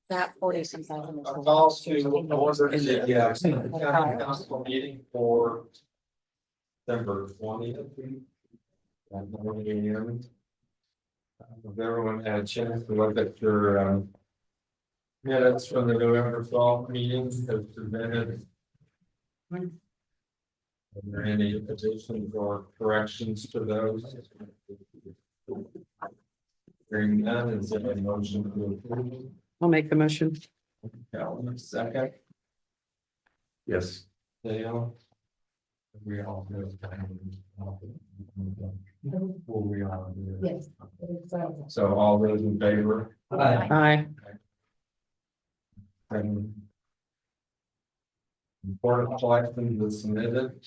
That 40-some thousand. A call to order the county council meeting for December 20th. At 9 a.m. If everyone had a chance to look at your minutes from the November 12th meetings as presented. Are there any additions or corrections to those? Hearing none, is there a motion to approve? I'll make the motion. Calvin, second. Yes. Dale. We all do. Will we all do? Yes. So all those in favor? Aye. And important collections was submitted.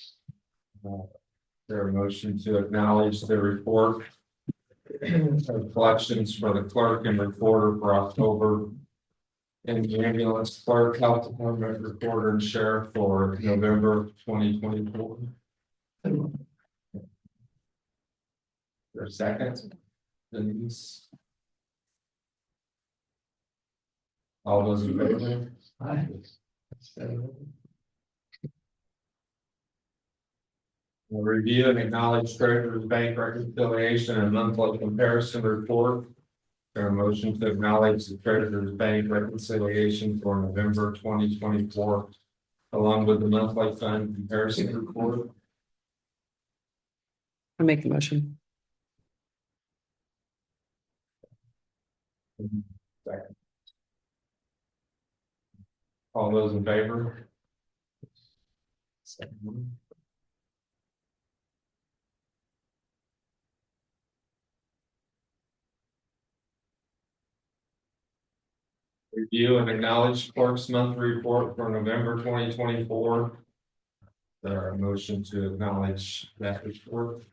There a motion to acknowledge the report of collections for the clerk and recorder for October. And the ambulance clerk, health department recorder and sheriff for November 2024. For a second. Denise. All those in favor? Aye. We'll review and acknowledge treasurer's bank reconciliation and monthly comparison report. There a motion to acknowledge the treasurer's bank reconciliation for November 2024, along with the monthly fund comparison report. I'll make the motion. Second. All those in favor? Second. Review and acknowledge clerk's monthly report for November 2024. There a motion to acknowledge that report.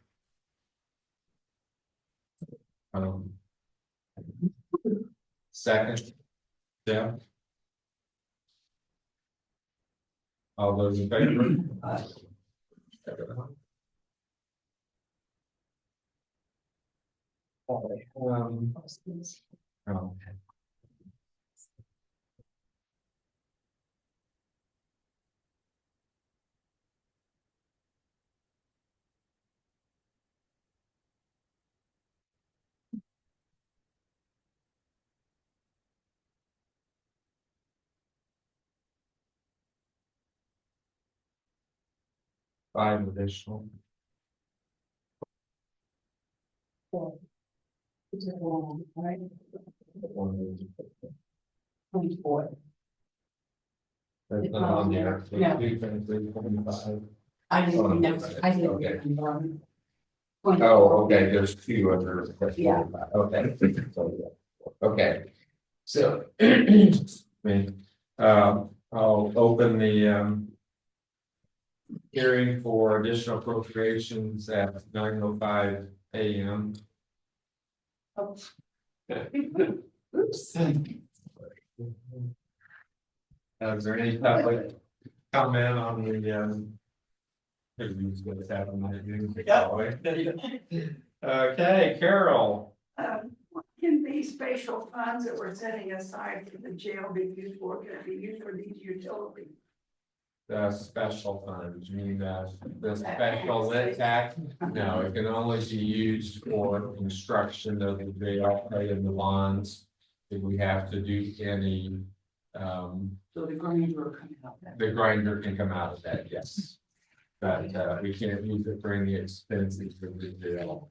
Second. Yeah. All those in favor? Aye. Oh. Five additional. That's not on there. So No. 325. I didn't know, I didn't. Okay. remember. Oh, okay, there's two others. Yeah. Okay. So, yeah. Okay. So, I'll open the hearing for additional appropriations at 9:05 a.m. Oops. Is there any public comment on the who's going to have a minute? Okay, Carol. Can these spatial funds that we're setting aside for the jail be used for, can it be used for these utilities? The special funds, you mean the special lit tax? No, it can only be used for construction of the jail and the bonds. If we have to do any, So the grinder will come out. the grinder can come out of that, yes. But we can't use it for any expenses for the jail.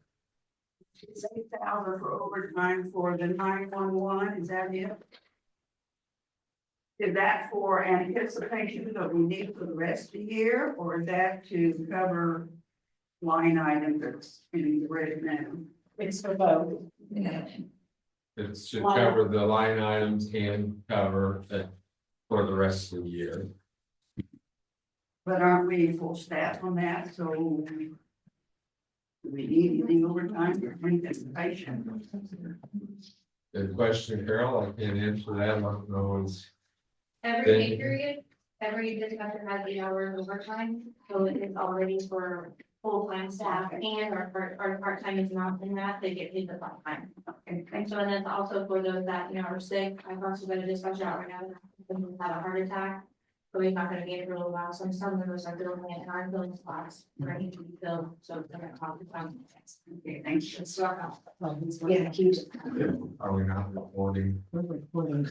It's 8,000 for overtime for the 911, is that it? Is that for anticipation that we need for the rest of the year, or is that to cover line items that's in the red now? It's for both. It should cover the line items and cover it for the rest of the year. But aren't we full staff on that, so do we need anything overtime for anticipation? Good question, Carol. I can't answer that. I don't know. Every Then- pay period, every dispatcher has 8 hours overtime, so it is already for full-time staff and our part-time is not in that, they get paid the part-time. Okay, And thanks. so then it's also for those that, are sick, I've also got a dispatch out right now, that have a heart attack. So we're not gonna be it for a little while, so some of us are filling it in our filling spots, ready to be filled, so they're gonna talk about. Okay, thanks. It's rough out. Yeah, huge. Are we not recording? We're recording.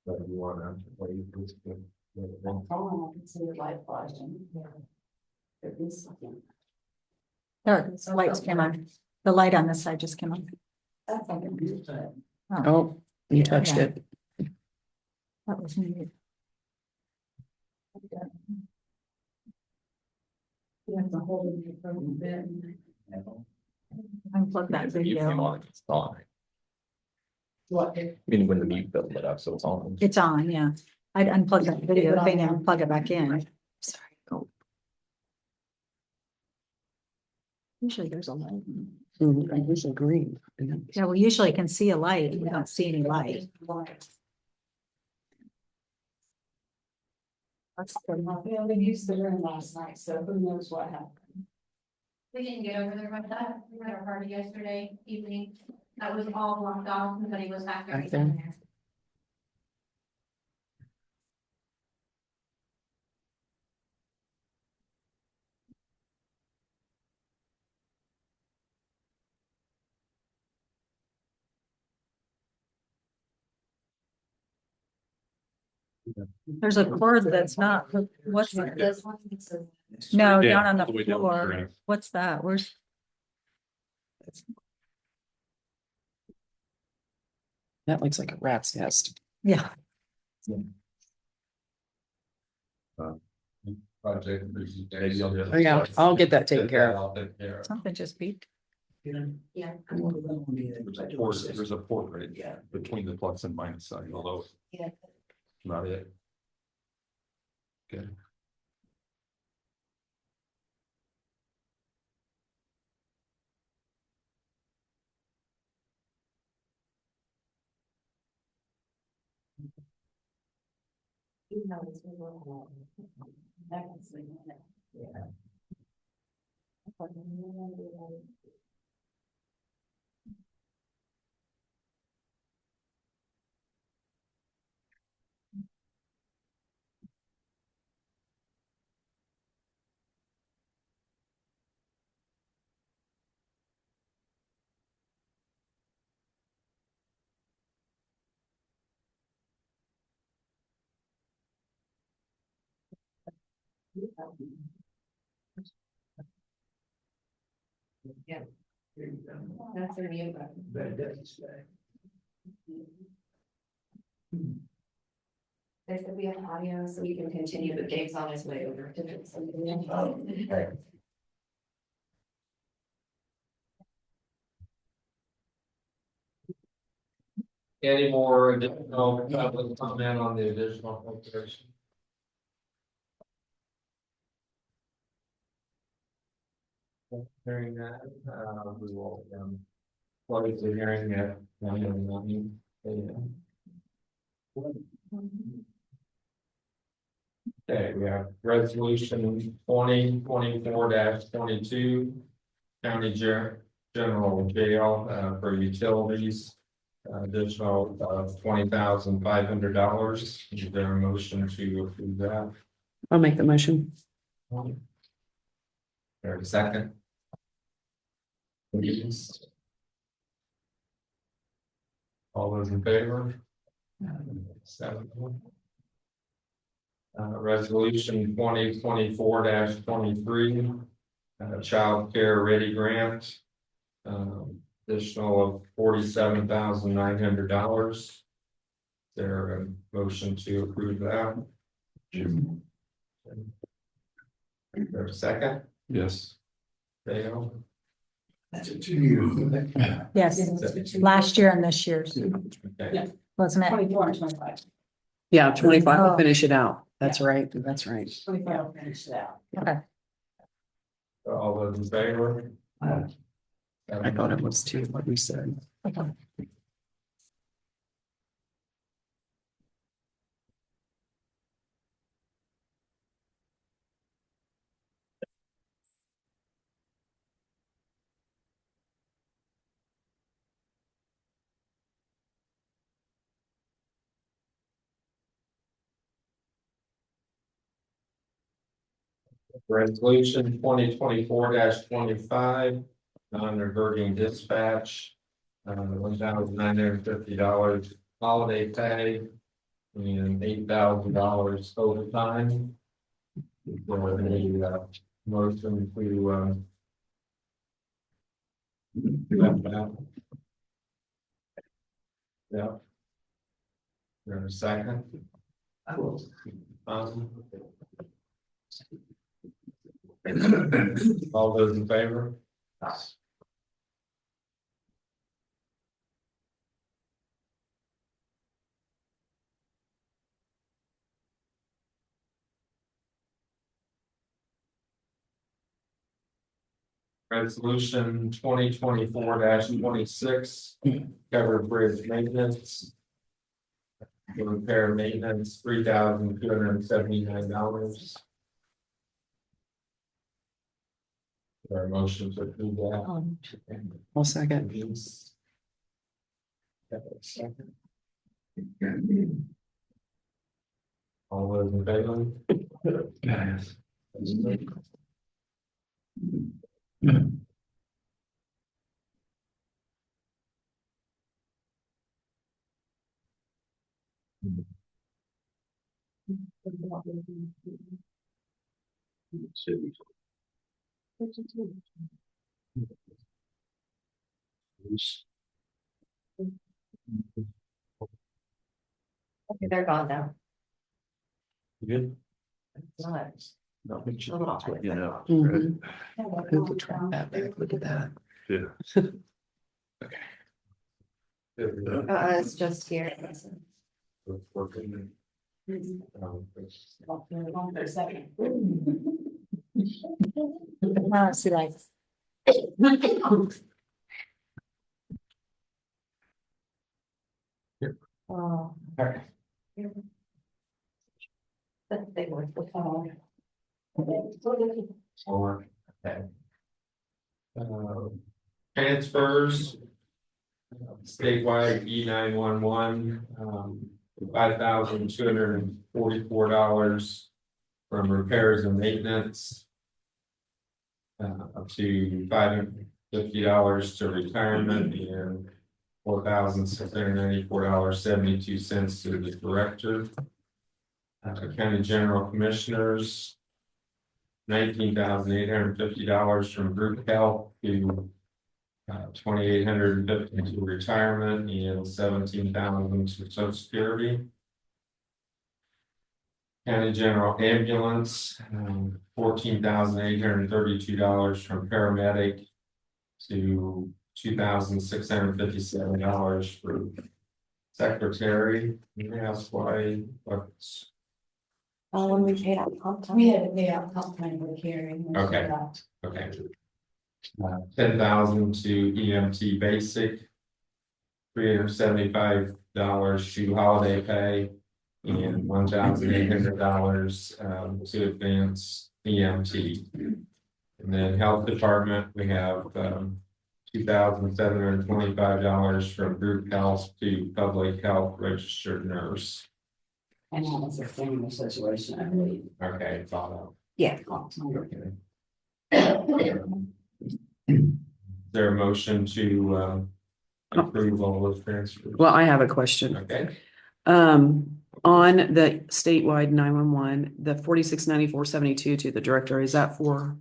But you wanna, what do you think? Oh, I can see the live flashing. There is something. There, the lights came on. The light on this side just came on. That's like a good. Oh, you touched Yeah. it. That was neat. You have to hold it from the bed. Unplug that video. It's on. What? I mean, when the mute button lit up, so it's on. It's on, yeah. I'd unplug that video thing and plug it back in. Sorry. Oh. Usually there's a light. Mhm, It's a green. Yeah, we usually can see a light. We don't see any light. That's the- We only used the room last night, so who knows what happened. We didn't get over there with that, we had our party yesterday evening, that was all blocked off, nobody was back there. Back there. There's a cord that's not, what's that? This one, it's a. No, Yeah, down on all the way the down, floor. correct. What's that? Where's? That looks like a rat's nest. Yeah, Project. Maybe I'll just- Oh, yeah, I'll get that taken care of. I'll take care of. something just beeped. Yeah. There's a port right between the plus and minus side, although. Yeah. Not it. Okay. You know, it's a little. That can sleep in it. Yeah. Yeah. That's a new one. That doesn't say. They said we have audio, so we can continue, but Dave's on his way over to do something. Any more additional public comment on the additional appropriation? Hearing that, we will, close the hearing at 9:09 a.m. Okay, we have resolution 2024-22. County General Jail, for utilities. Additional of $20,500. Is there a motion to approve that? I'll make the motion. There a second? Please. All those in favor? 7. Resolution 2024-23. Child Care Ready Grant. Additional of $47,900. Is there a motion to approve that? Is there a second? Yes. Dale? That's it to you. Yes, last year and this year's, Okay. wasn't it? 24 and 25. Yeah, 25 will Oh. finish it out. That's right, that's right. 25 will finish it out. Okay. All those in favor? I thought it was too, what we said. Resolution 2024-25, non-reverting dispatch. $1,950 holiday pay and $8,000 overtime. For the motion to accept that. Yeah. There's a second. I will. All those in favor? Resolution 2024-26, covered bridge maintenance. Repair maintenance, $3,279. Our motion to approve that. I'll second. All those in favor? Yes. Okay, they're gone now. Good. Nice. No, it's what you know. Mhm. Who could track that back? Look at that. Yeah. It's just here. Working. For a second. She likes. Oh. Okay. They were the phone. Or, okay. Transfers. Statewide E911, $5,244 from repairs and maintenance. Up to $550 to retirement and $4,694.72 to the director. County General Commissioners. $19,850 from group health to $2,850 to retirement and $17,000 to Social Security. County General Ambulance, $14,832 from paramedic to $2,657 for secretary. You ask why? What's When we paid out comp time. We had to pay out comp time for hearing. Okay. Okay. $10,000 to EMT basic. $375 to holiday pay and $1,800 to advance EMT. And then health department, we have $2,725 from group health to public health registered nurse. And that was a similar situation, I believe. Okay, follow. Yeah. Okay. Is there a motion to approve all those transfers? Well, I have a question. Okay. On the statewide 911, the 4694.72 to the director, is that for?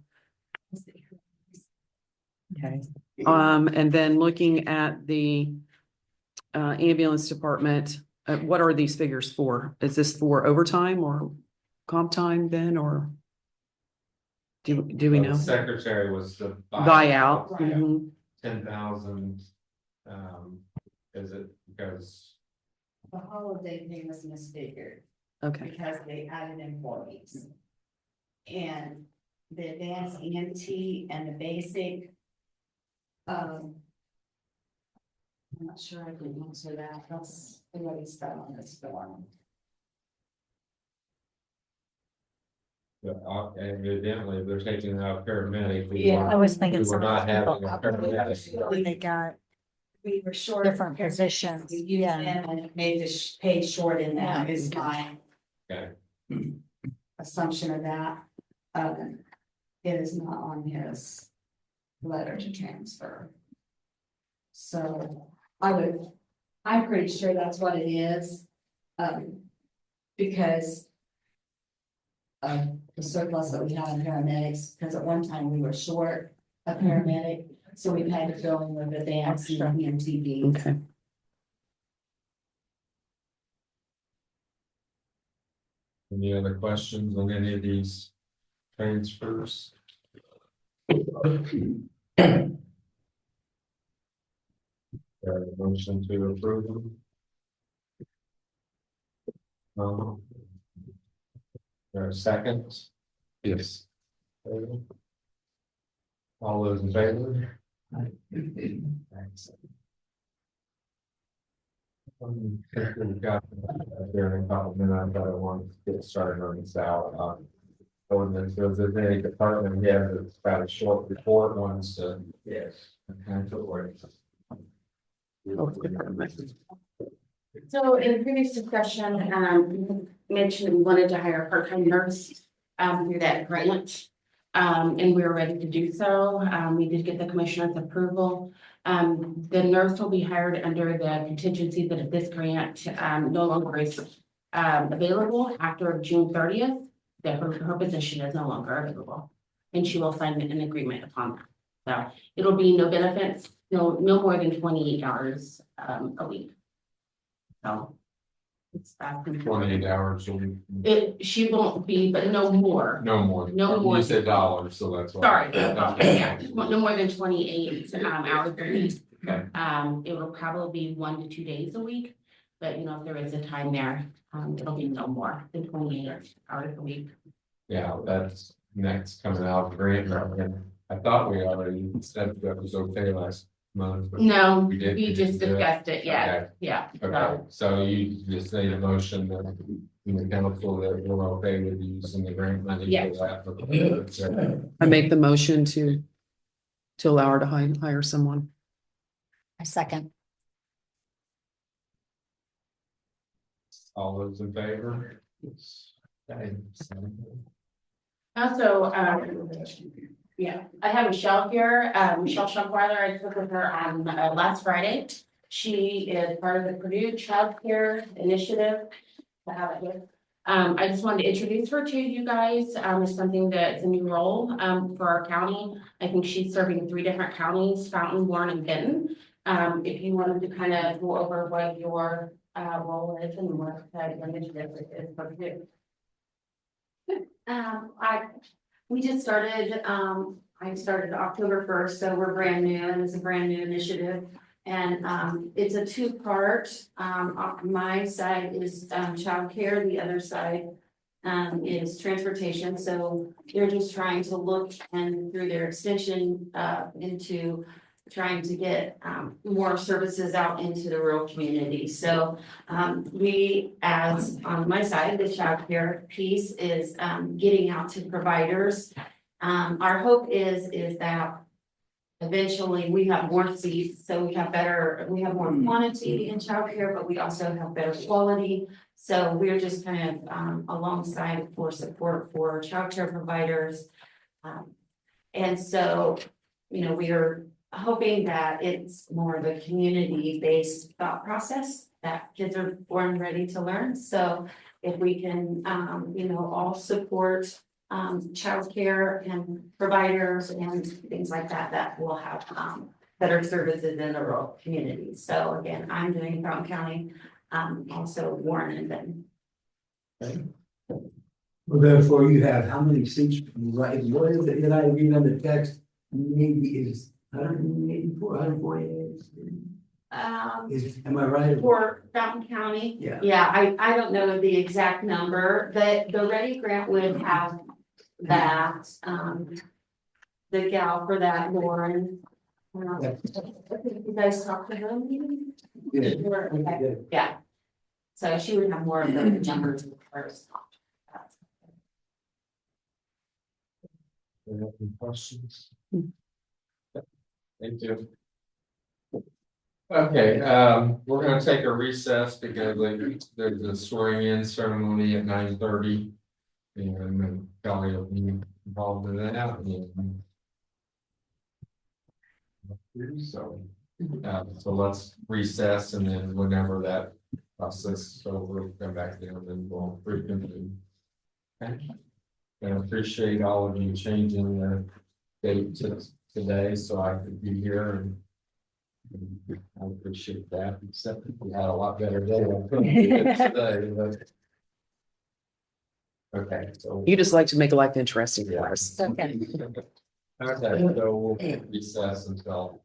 Okay. And then looking at the ambulance department, what are these figures for? Is this for overtime or comp time then, or? Do we know? Secretary was the Buyout. Buyout. Mhm. 10,000. Is it because? The holiday pay was misfigured Okay, because they added employees. And the advanced EMT and the basic. I'm not sure I can answer that, that's already spelled on this form. Evidently, they're taking out paramedic. I was thinking We were some not having a paramedic. They paramedic. got We were short. different positions, We used yeah. them and it made the pay short in that is my Okay. assumption of that. It is not on his letter to transfer. So I'm pretty sure that's what it is. Because of the surplus that we have in paramedics, because at one time we were short a paramedic, so we've had to fill in with advanced and PMTD. Okay. Any other questions on any of these transfers? Motion to approve them. There a second? Yes. All those in favor? Thanks. We've got there in a couple minutes, I want to get started on this out. Ordinance, there's a department here that's got a short report, wants to. Yes. Okay, so we're- So in previous discussion, we mentioned we wanted to hire a part-time nurse, through that grant. And we were ready to do so. We did get the commissioner's approval. The nurse will be hired under the contingency that if this grant, no longer is, available after June 30th, that her position is no longer available. And she will sign an agreement upon that. So it'll be no benefits, no more than 28 hours, a week. So. It's that. 28 hours a week, She won't be, but no more. no more. No more. You said dollars, so that's why. Sorry, yeah, no more than 28 hours a week. Okay. It will probably be 1 to 2 days a week, but you know, if there is a time there, it'll be no more than 28 hours a week. Yeah, that's next coming out of the grant, right? I thought we already said that was okay last month. but No, We did. we just do it? discussed it, yeah, Okay. yeah. Okay, so you just made a motion that in the council that we're okay with using the grant money Yeah. for that. I make the motion to allow her to hire someone. I second. All those in favor? Okay, so- Also, yeah, I have Michelle here, Michelle Shumweiler, I spoke with her on last Friday. She is part of the Purdue Child Care Initiative. I have it here. I just wanted to introduce her to you guys, it's something that's a new role, for our county. I think she's serving 3 different counties, Fountain, Warren, and Benton. If you wanted to kind of go over what your, role is and what that initiative is for you. We just started, I started October 1st, so we're brand new and it's a brand new initiative. And it's a 2-part. My side is childcare, the other side is transportation. So they're just trying to look and through their extension into trying to get more services out into the rural community. So we, as on my side, the childcare piece is getting out to providers. Our hope is that eventually we have more seats, so we have more quantity in childcare, but we also have better quality. So we're just kind of alongside for support for childcare providers. And so, you know, we are hoping that it's more of a community-based thought process that kids are born ready to learn. So if we can, you know, all support childcare and providers and things like that, that will have better services in the rural community. So again, I'm doing Fountain County, also Warren and Benton. Well, therefore you have how many seats, right, what is it that I read on the text, maybe is 184, 148? Am I right? For Fountain County, Yeah. I don't know the exact number, the Ready Grant would have that, the gal for that, Lauren. You guys talked to her? Yeah. Okay. Yeah. So she would have more of the numbers first. Any questions? Thank you. Okay, we're gonna take a recess because there's a swearing in ceremony at 9:30. And then Kelly will be involved in that. So let's recess and then whenever that process is over, we'll come back in and then we'll reconvene. Okay. And I appreciate all of you changing the date to today so I could be here and I appreciate that, except that we had a lot better day. I couldn't do it today, but- Okay, so. You just like to make life interesting for us. Okay. Okay, so we'll recess until.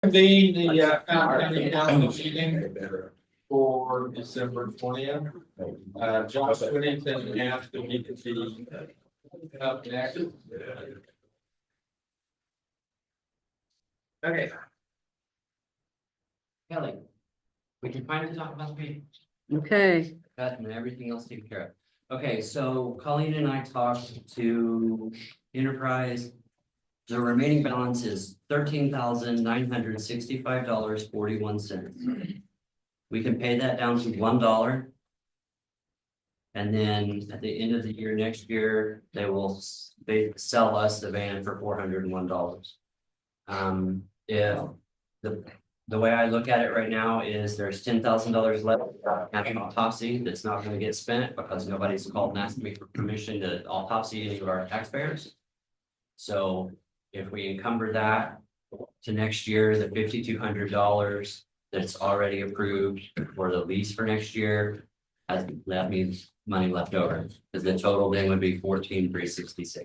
The Fountain County Council meeting for December 20th. Josh Whittington asked if he could be up next. Okay. Kelly, we can finally talk about the meeting, Okay, that and everything else taken care of. Okay, so Colleen and I talked to Enterprise. The remaining balance is $13,965.41. We can pay that down to $1. And then at the end of the year, next year, they sell us the van for $401. If the way I look at it right now is there's $10,000 left after autopsy that's not gonna get spent because nobody's called and asked me for permission to autopsy any of our taxpayers. So if we encumber that to next year, the $5,200 that's already approved for the lease for next year, that means money left over, because the total then would be $14,366.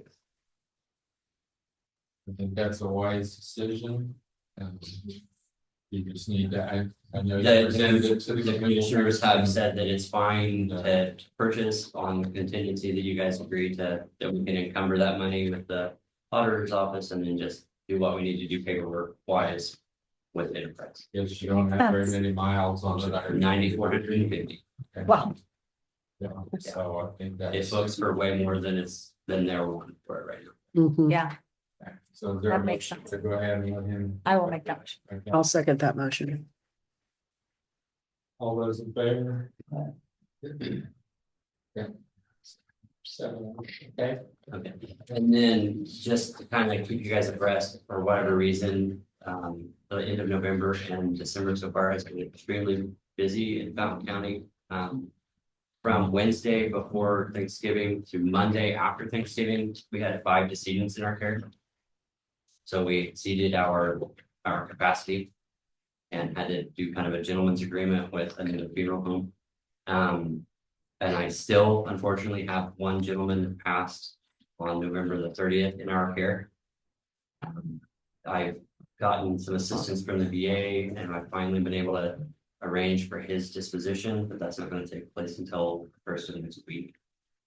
I think that's a wise decision. You just need to, I know. you presented it to The commissioners have said that it's fine to purchase on the contingency that you guys agree to, that we can encumber that money with the auditor's office and then just do what we need to do paperwork wise with Enterprise. Yes, you don't have very many miles on it. 9,450. Wow. Yeah, so I think that. It books for way more than they're wanting for it right now. mhm. Yeah, So is there a That makes motion sense. to go ahead and let him? I will make that motion. Okay. I'll second that motion. All those in favor? Yeah. 7, okay. Okay, and then just to kind of keep you guys abreast, for whatever reason, the end of November and December so far has been extremely busy in Fountain County. From Wednesday before Thanksgiving to Monday after Thanksgiving, we had 5 decedents in our care. So we exceeded our capacity and had to do kind of a gentleman's agreement with another funeral home. And I still unfortunately have one gentleman that passed on November the 30th in our care. I've gotten some assistance from the VA and I've finally been able to arrange for his disposition, but that's not going to take place until the first of next week.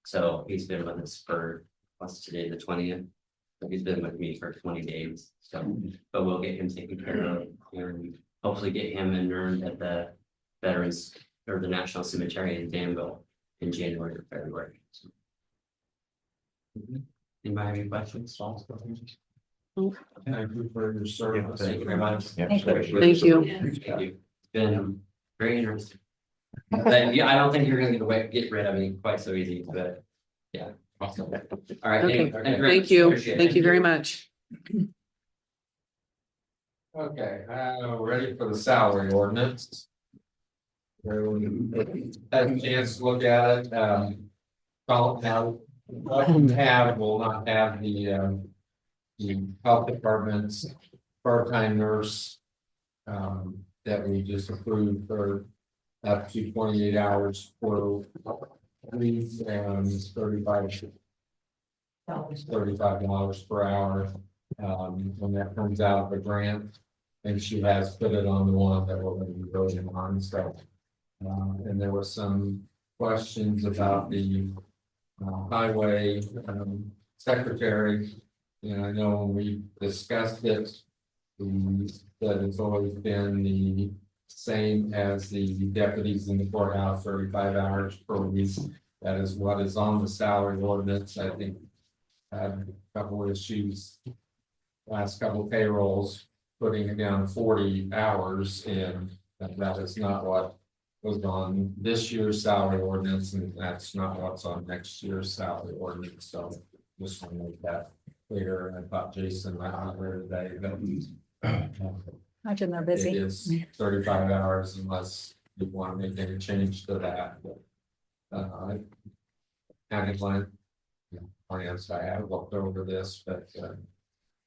So he's been with us for, what's today, the 20th? So he's been with me for 20 days, so, but we'll get him taken care of and hopefully get him interned at the Veterans or the National Cemetery in Danville in January or February. So. Anybody have any questions? Thank you for your service. Thank you very much. Thank you. Thank you. Thank you. It's been very interesting. But yeah, I don't think you're gonna get rid of me quite so easy, but yeah. Awesome. All right. Okay, thank you very thank much. you. Appreciate it. Thank you very much. Okay, ready for the salary ordinance. Everyone had a chance to look at it, will not have the health department's part-time nurse. That we just approved for up to 28 hours for leave and $35 per hour. When that comes out of a grant, and she has put it on the one that we're going to be voting on, so. And there were some questions about the highway secretary. And I know when we discussed it, that it's always been the same as the deputies in the courthouse, 35 hours per week. That is what is on the salary ordinance. I think had a couple issues, last couple payrolls putting it down 40 hours and that is not what was on this year's salary ordinance, and that's not what's on next year's salary ordinance, so just want to make that clear. And I thought Jason might not hear today, but Imagine they're it busy. is 35 hours unless you want to make any change to that. County plan, plans, I have looked over this, but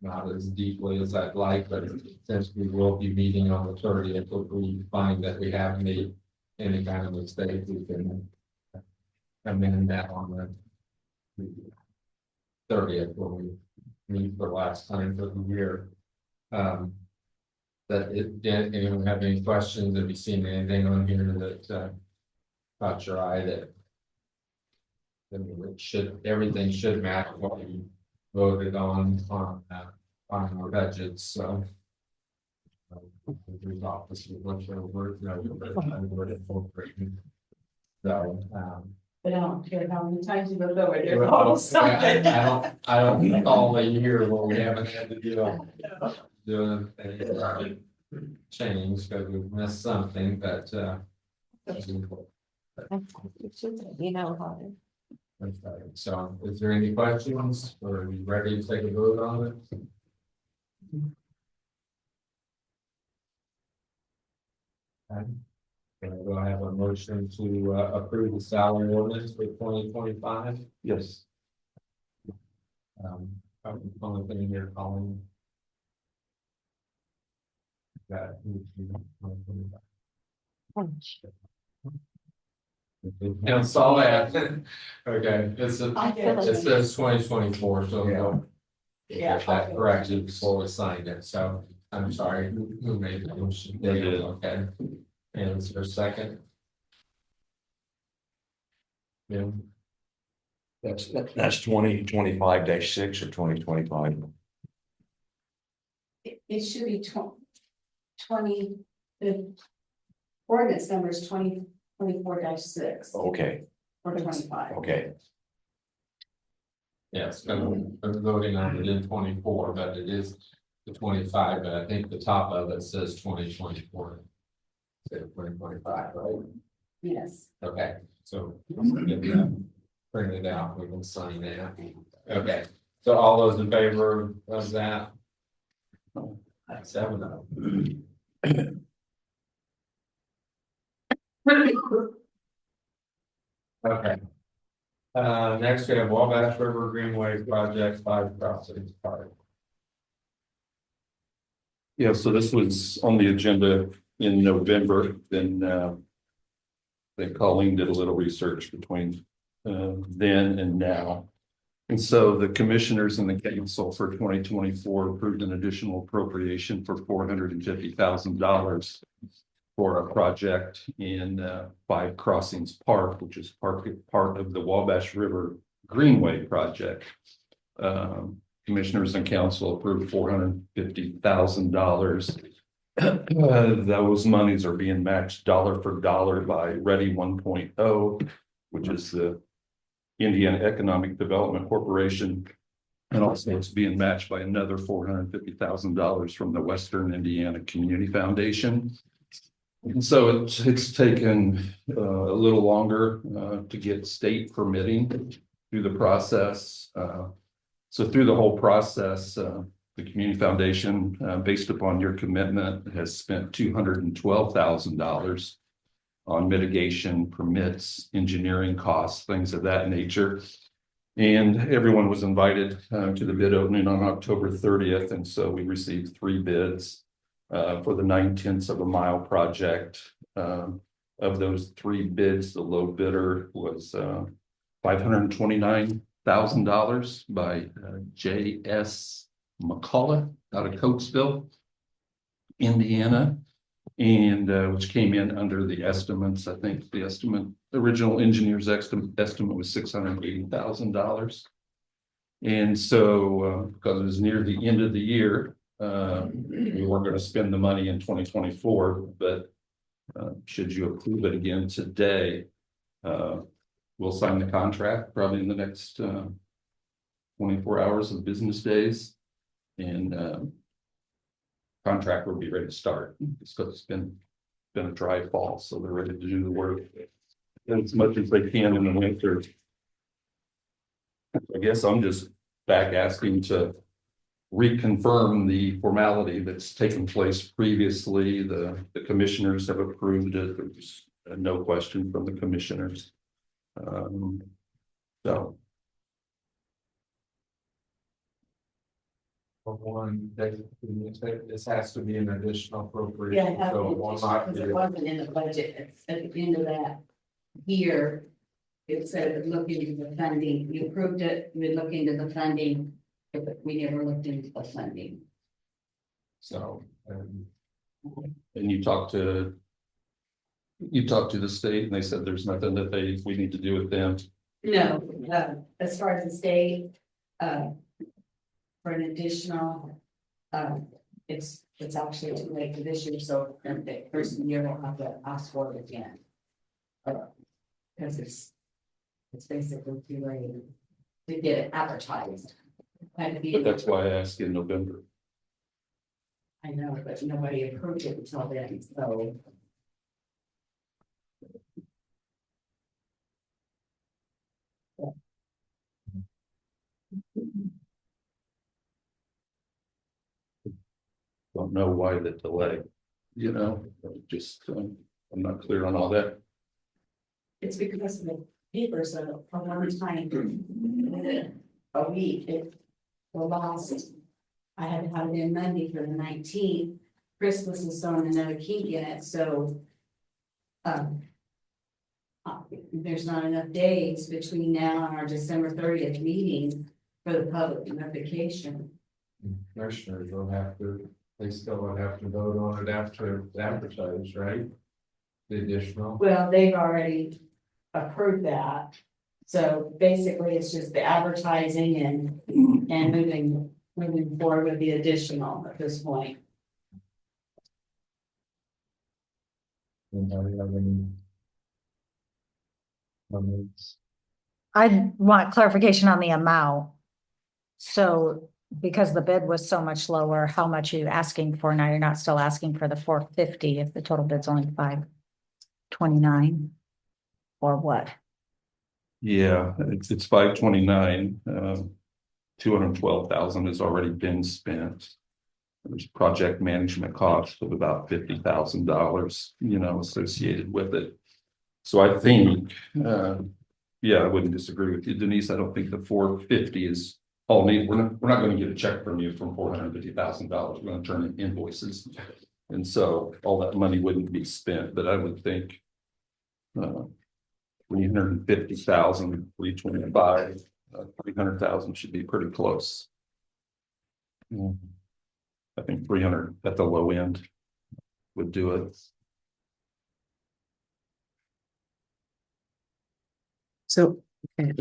not as deeply as I'd like, but since we will be meeting on the 30th, if we find that we have made any kind of mistake, we can amend that on the 30th when we meet for the last time for the year. Did anyone have any questions? Have you seen anything on here that caught your eye that everything should match what we voted on our budgets, so. We've obviously looked over, so, But I don't care how many times you look over there. I don't recall a year where we haven't had to do a change because we've missed something, but You know about it. okay. So is there any questions or are you ready to take a vote on it? Okay. Do I have a motion to approve the salary ordinance for 2025? Yes. Only thing here, Colin. That. Yeah, saw that. Okay, it says 2024, so we'll get that corrected before we sign it, so I'm sorry, who made the motion? I did. Okay, and is there a second? Yeah. That's 2025-6 or 2025. It should be 20, the ordinance number is 2024-6 Okay, or 25. okay. Yes, I'm voting on it in 24, but it is the 25, but I think the top of it says 2024. Instead of 2025, right? Yes. Okay, so get that printed out, we can sign that. Okay, so all those in favor of that? That's 7 of them. Okay. Next we have Wabash River Greenway Project 5 Crossings Park. Yeah, so this was on the agenda in November, then Colleen did a little research between then and now. And so the commissioners and the council for 2024 approved an additional appropriation for $450,000 for a project in 5 Crossings Park, which is part of the Wabash River Greenway project. Commissioners and council approved $450,000. Those monies are being matched dollar for dollar by Ready 1.0, which is the Indiana Economic Development Corporation. And also it's being matched by another $450,000 from the Western Indiana Community Foundation. And so it's taken a little longer to get state permitting through the process. So through the whole process, the Community Foundation, based upon your commitment, has spent $212,000 on mitigation, permits, engineering costs, things of that nature. And everyone was invited to the bid opening on October 30th. And so we received 3 bids for the 9/10 of a mile project. Of those 3 bids, the low bidder was $529,000 by J.S. McCullough out of Coatesville, Indiana, and which came in under the estimates. I think the original engineer's estimate was $680,000. And so because it was near the end of the year, we weren't going to spend the money in 2024, but should you approve it again today, we'll sign the contract probably in the next 24 hours of business days. And contractor will be ready to start. It's because it's been a dry fall, so they're ready to do the work as much as they can in the winter. I guess I'm just back asking to reconfirm the formality that's taken place previously. The commissioners have approved it. There's no question from the commissioners. So For one, this has to be an additional appropriation. Yeah, So it will not because be- it wasn't in the budget, it's at the end of that year. It said, look into the funding, you approved it, we look into the funding, but we never looked into the funding. So, and you talked to the state and they said there's nothing that we need to do with them. No, as far as the state, for an additional, it's actually too late for this year, so the first year will have to ask for it again. Because it's basically too late to get it advertised. Had to be, But that's why I asked in November. I know, but nobody approved it until then, so. Don't know why the delay, just, I'm not clear on all that. It's because of the papers are a long time. A week, it was lost. I had to have it in Monday for the 19th. Christmas is throwing another kink in it, so. There's not enough days between now and our December 30th meeting for the public notification. commissioners will have to, they still would have to vote on it after it's advertised, right? The additional. Well, they've already approved that. So basically, it's just the advertising and moving forward with the additional at this point. Anybody have any comments? I want clarification on the amount. So because the bid was so much lower, how much are you asking for now? You're not still asking for the 450 if the total bid's only 529? Or what? Yeah, it's 529, 212,000 has already been spent. There's project management cost of about $50,000, associated with it. So I think, yeah, I wouldn't disagree with you, Denise. I don't think the 450 is all needed. We're not going to get a check from you from $450,000. We're going to turn in invoices. And so all that money wouldn't be spent, but I would think 350,000, 325, 300,000 should be pretty close. I think 300 at the low end would do it. So, okay.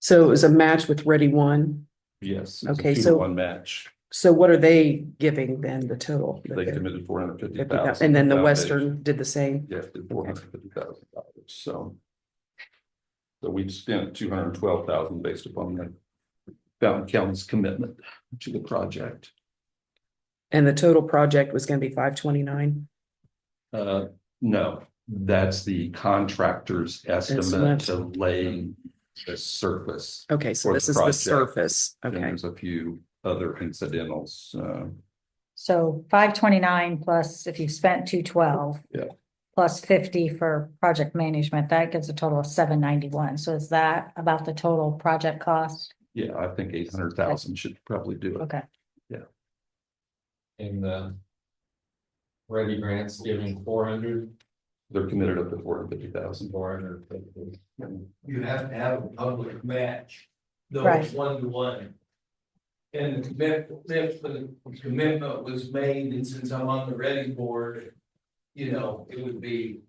So it was a match with Ready One. Yes. it's a Okay, 2-to-1 match. So what are they giving then the total? They committed 450,000. And then the Western did the same? Yes, did $450,000. So we've spent 212,000 based upon the Fountain County's commitment to the project. And the total project was gonna be 529? No, that's the contractor's estimate to Estimate. lay the surface. Okay, so For this the is the project. surface, And okay. there's a few other incidentals. So 529 plus if you spent 212. Yeah. Plus 50 for project management, that gives a total of 791. So is that about the total project cost? Yeah, I think 800,000 should probably do it. Okay. In the Ready Grants giving 400, They're committed up to 450,000. 450. You have to have a public match, though Right. it's 1-to-1. And the commitment was made, and since I'm on the Ready board, it would be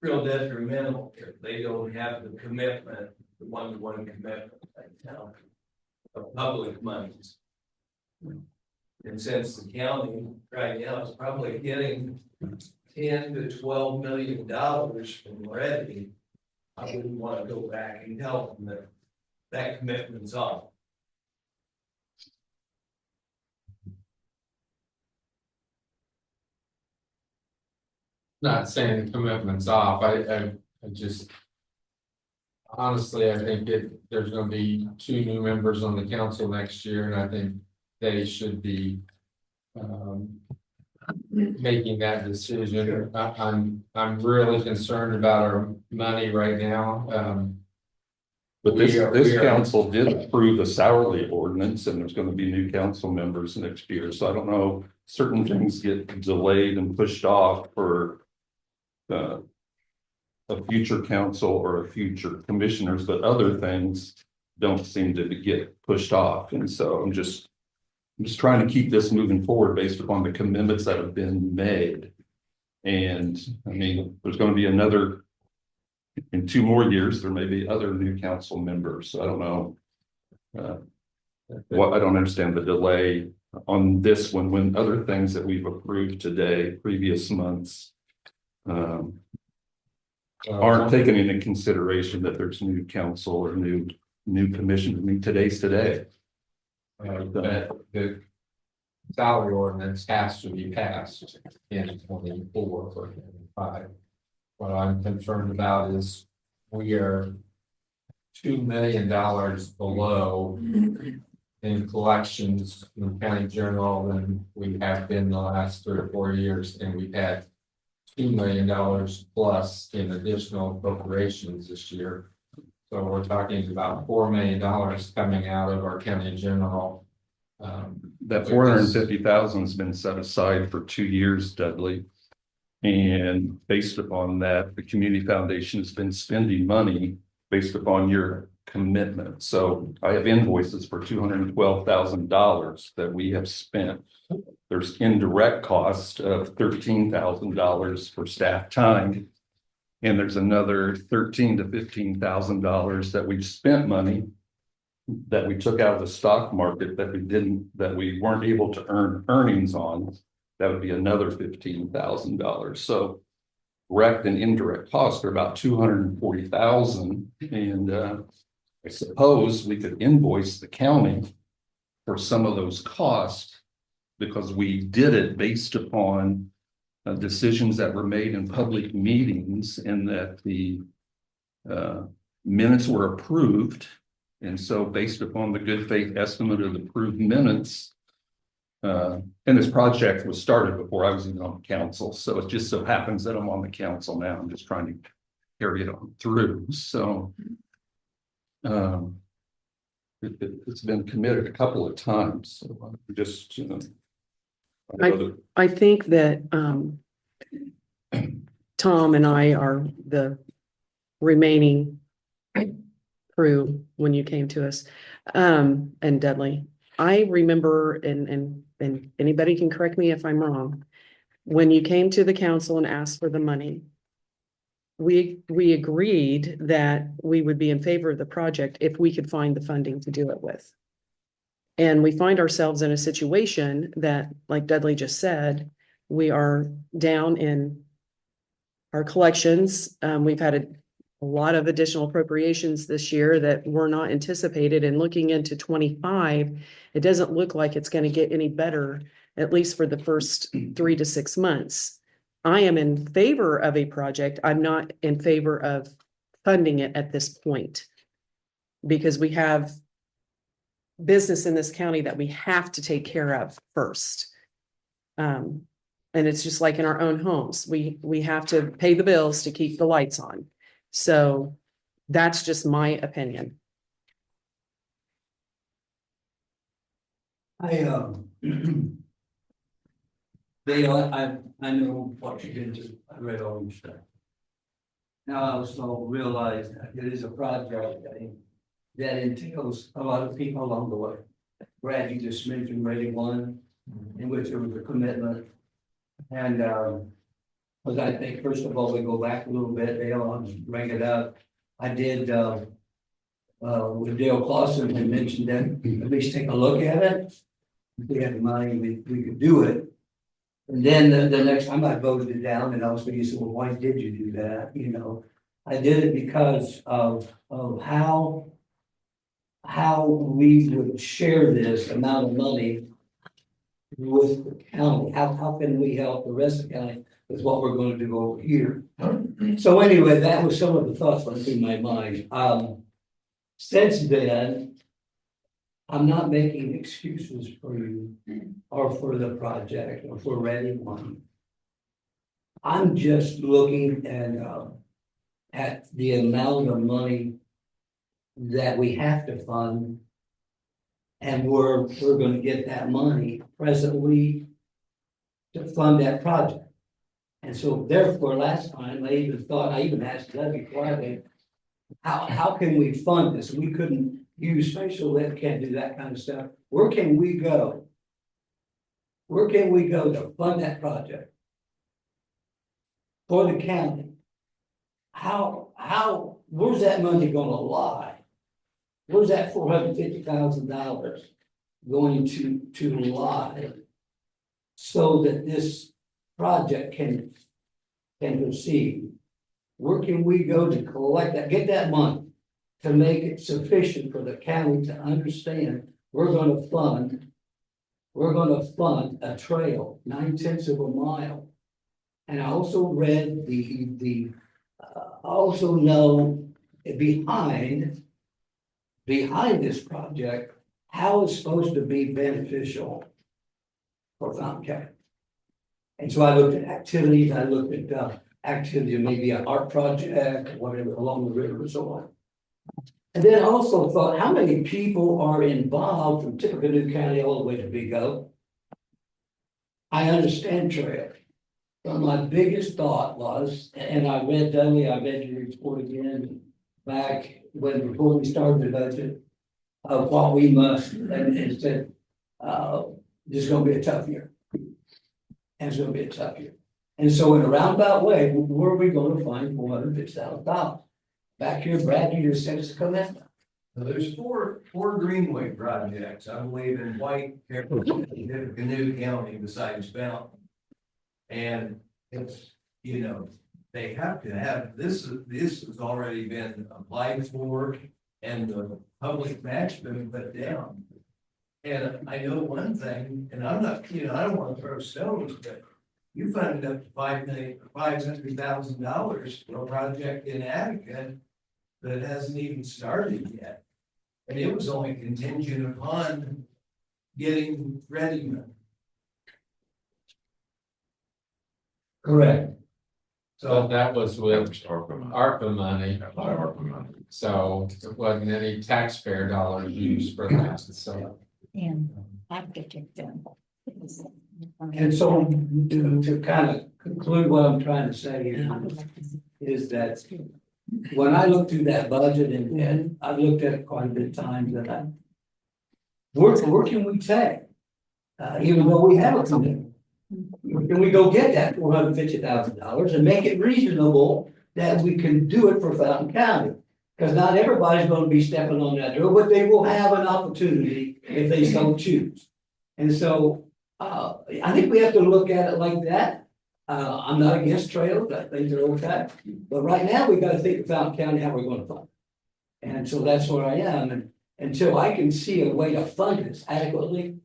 real detrimental if they don't have the commitment, the 1-to-1 commitment right now of public monies. And since the county right now is probably getting $10 to $12 million from Ready, I wouldn't want to go back and tell them that commitment's off. not saying the commitment's off, I just. Honestly, I think there's gonna be 2 new members on the council next year, and I think they should be. Making that decision. I'm really concerned about our money right now. But We this are- council did approve the salary ordinance, and there's gonna be new council members next year, so I don't know, certain things get delayed and pushed off for. A future council or a future commissioners, but other things don't seem to get pushed off, and so I'm just trying to keep this moving forward based upon the commitments that have been made. And I mean, there's gonna be another. In 2 more years, there may be other new council members, so I don't know. What, I don't understand the delay on this one, when other things that we've approved today, previous months. Aren't taken into consideration that there's new council or new commission. I mean, today's today. That the salary ordinance has to be passed in 24 or 25. What I'm concerned about is we are $2 million below in collections in county general than we have been the last 3 or 4 years, and we've had $2 million plus in additional appropriations this year. So we're talking about $4 million coming out of our county general. That 450,000 has been set aside for 2 years, Dudley. And based upon that, the community foundation has been spending money based upon your commitment. So I have invoices for $212,000 that we have spent. There's indirect cost of $13,000 for staff time. And there's another $13,000 to $15,000 that we've spent money that we took out of the stock market that we weren't able to earn earnings on. That would be another $15,000. So direct and indirect costs are about $240,000. And I suppose we could invoice the county for some of those costs, because we did it based upon decisions that were made in public meetings, and that the minutes were approved. And so based upon the good faith estimate of the approved minutes, and this project was started before I was even on the council. So it just so happens that I'm on the council now. I'm just trying to carry it on through. So it's been committed a couple of times. So just, I think that Tom and I are the remaining crew when you came to us, and Dudley. I remember, and anybody can correct me if I'm wrong, when you came to the council and asked for the money, we agreed that we would be in favor of the project if we could find the funding to do it with. And we find ourselves in a situation that, like Dudley just said, we are down in our collections. We've had a lot of additional appropriations this year that were not anticipated, and looking into 25, it doesn't look like it's going to get any better, at least for the first 3 to 6 months. I am in favor of a project. I'm not in favor of funding it at this point, because we have business in this county that we have to take care of first. And it's just like in our own homes, we have to pay the bills to keep the lights on. So that's just my opinion. Dale, I know what you did, just, I read all your stuff. Now I also realize that it is a project that entails a lot of people along the way. Brad, you just mentioned Ready One, in which there was a commitment. And, because I think, first of all, we go back a little bit, Dale, I'll just bring it up. I did, with Dale Clausen had mentioned that, at least take a look at it. If we had the money, we could do it. And then the next time I voted it down, and also you said, well, why did you do that? You know, I did it because of how we would share this amount of money with the county. How can we help the rest of the county with what we're gonna do over here. So anyway, that was some of the thoughts that went through my mind. Since then, I'm not making excuses for you or for the project or for Ready One. I'm just looking at the amount of money that we have to fund. And we're gonna get that money presently to fund that project. And so therefore, last time, I even asked Debbie quietly, how can we fund this? We couldn't use facial ed, can't do that kind of stuff. Where can we go? Where can we go to fund that project? For the county? Where's that money gonna lie? Where's that $450,000 going to lie? So that this project can proceed? Where can we go to collect that, get that money to make it sufficient for the county to understand we're gonna fund a trail 9/10 of a mile. And I also read I also know behind this project, how it's supposed to be beneficial for Fountain County. And so I looked at activities, I looked at activity, maybe an art project, whatever, along the river and so on. And then I also thought, how many people are involved from Tippecanoe County all the way to Big O? I understand trail, but my biggest thought was, and I read your report again back before we started the budget of what we must, and it said, this is gonna be a tough year. And it's gonna be a tough year. And so in a roundabout way, where are we gonna find $450,000? Back here, Brad, you just said it's a commitment. There's four greenway projects, I believe, in White, Tippecanoe County besides Fountain. And it's, they have to have, this has already been applied for and the public match been put down. And I know one thing, and I'm not, I don't want to throw stones, but you funded up to $500,000 for a project in Attica that hasn't even started yet. And it was only contingent upon getting ready. Correct. So that was with ARPA money. So it wasn't any taxpayer dollars used for that, so. And I've got you done. And so to kind of conclude what I'm trying to say here is that when I look through that budget and I've looked at it quite a bit of times and where can we take? Even though we have a commitment. Can we go get that $450,000 and make it reasonable that we can do it for Fountain County? Because not everybody's going to be stepping on that door, but they will have an opportunity if they so choose. And so I think we have to look at it like that. I'm not against trails, I think they're okay. But right now, we've got to think of Fountain County, how we're going to fund it. And so that's where I am. And until I can see a way to fund this adequately,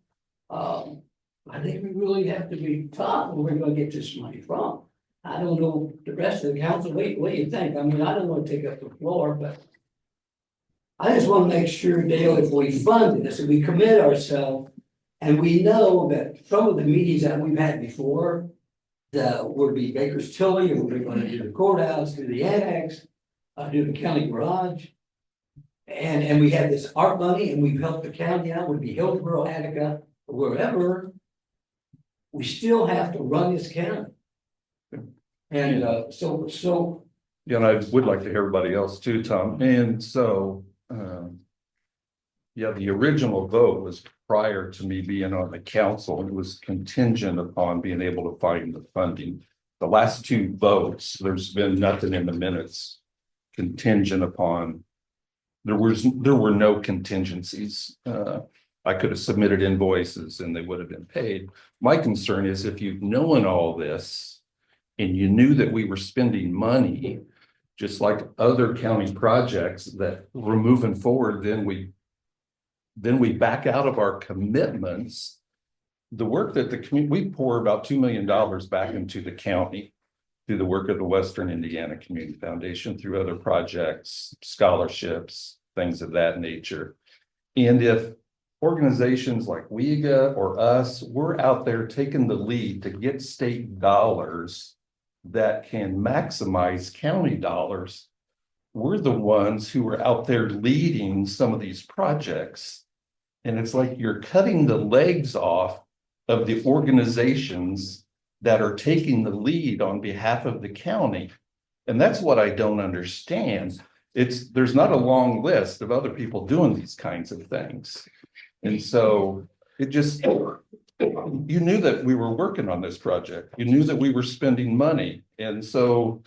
I think we really have to be taught where we're going to get this money from. I don't know the rest of the council, what do you think? I mean, I don't want to take up the floor, but I just want to make sure, Dale, if we fund this and we commit ourselves, and we know that some of the meetings that we've had before, would be Baker's Tilly, and we're going to do the courthouse, do the annex, do the county garage. And we had this art money and we've helped the county out, would be Hillsborough, Attica, wherever. We still have to run this county. And so. Yeah, and I would like to hear everybody else too, Tom. And so, yeah, the original vote was prior to me being on the council, and it was contingent upon being able to find the funding. The last two votes, there's been nothing in the minutes contingent upon. There were no contingencies. I could have submitted invoices and they would have been paid. My concern is if you've known all this and you knew that we were spending money, just like other county projects that we're moving forward, then we back out of our commitments. The work that we pour about $2 million back into the county through the work of the Western Indiana Community Foundation, through other projects, scholarships, things of that nature. And if organizations like WEGA or us, we're out there taking the lead to get state dollars that can maximize county dollars, we're the ones who are out there leading some of these projects. And it's like you're cutting the legs off of the organizations that are taking the lead on behalf of the county. And that's what I don't understand. There's not a long list of other people doing these kinds of things. And so it just, you knew that we were working on this project. You knew that we were spending money. And so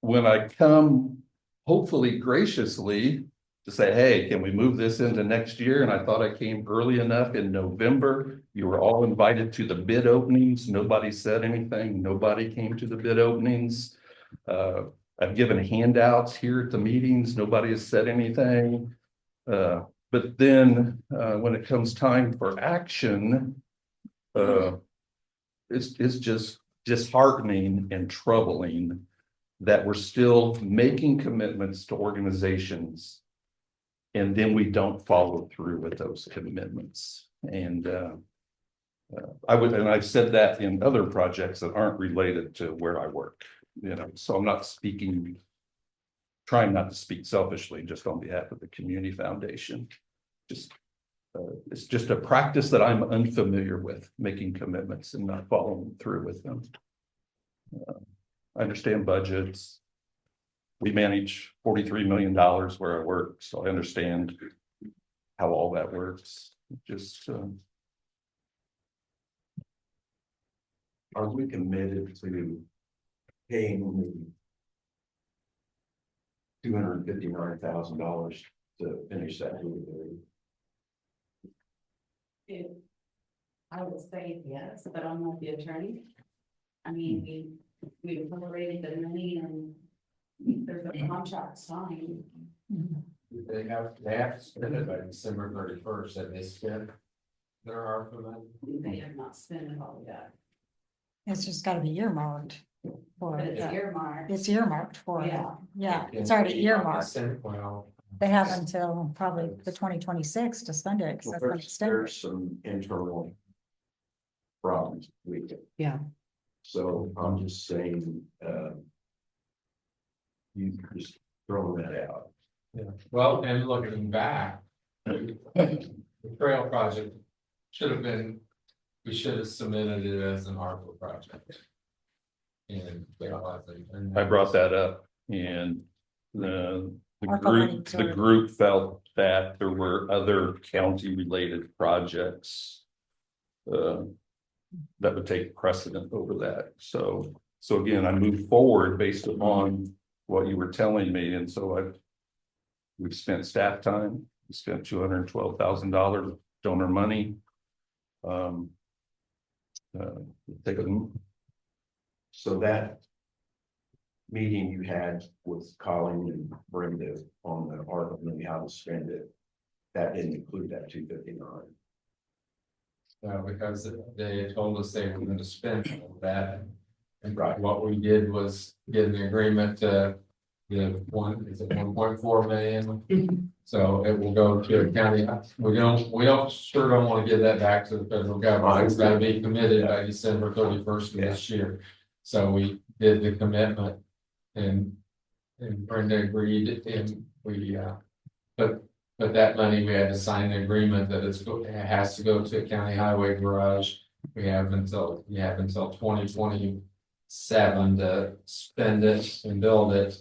when I come, hopefully graciously, to say, hey, can we move this into next year? And I thought I came early enough in November. You were all invited to the bid openings. Nobody said anything. Nobody came to the bid openings. I've given handouts here at the meetings. Nobody has said anything. But then when it comes time for action, it's just disheartening and troubling that we're still making commitments to organizations and then we don't follow through with those commitments. And I've said that in other projects that aren't related to where I work, so I'm not trying not to speak selfishly, just on behalf of the community foundation. It's just a practice that I'm unfamiliar with, making commitments and not following through with them. I understand budgets. We manage $43 million where I work, so I understand how all that works. Are we committed to paying $259,000 to finish that? I would say yes, but I'm not the attorney. I mean, we appropriated the money and there's a contract signed. They have to spend it by December 31st, and they spent their ARPA money. They have not spent it all yet. It's just gotta be earmarked for But it. it's earmarked. It's earmarked for it. Yeah. Yeah, it's already earmarked. Well, They have until probably the 2026 to spend it. 'Cause that's when it's done. There's some internal problems with it. Yeah. So I'm just saying, you just throw that out. yeah, well, and looking back, the trail project we should have submitted it as an ARPA project. And I brought that up, and the ARPA money the group felt that there were other county related projects that would take precedent over that. So again, I moved forward based upon what you were telling me, and so we've spent staff time. We spent $212,000 donor money. So that meeting you had with Colin and Brenda on the art of money, how to spend it, that didn't include that 259. because they told us they were gonna spend all that. And what we did was get an agreement to the 1.4 million. So it will go to a county. We don't want to give that back to the federal government. It's gotta be committed by December 31st of this year. So we did the commitment and Brenda agreed, and we but that money, we had to sign the agreement that it has to go to a county highway garage. We have until 2027 to spend it and build it.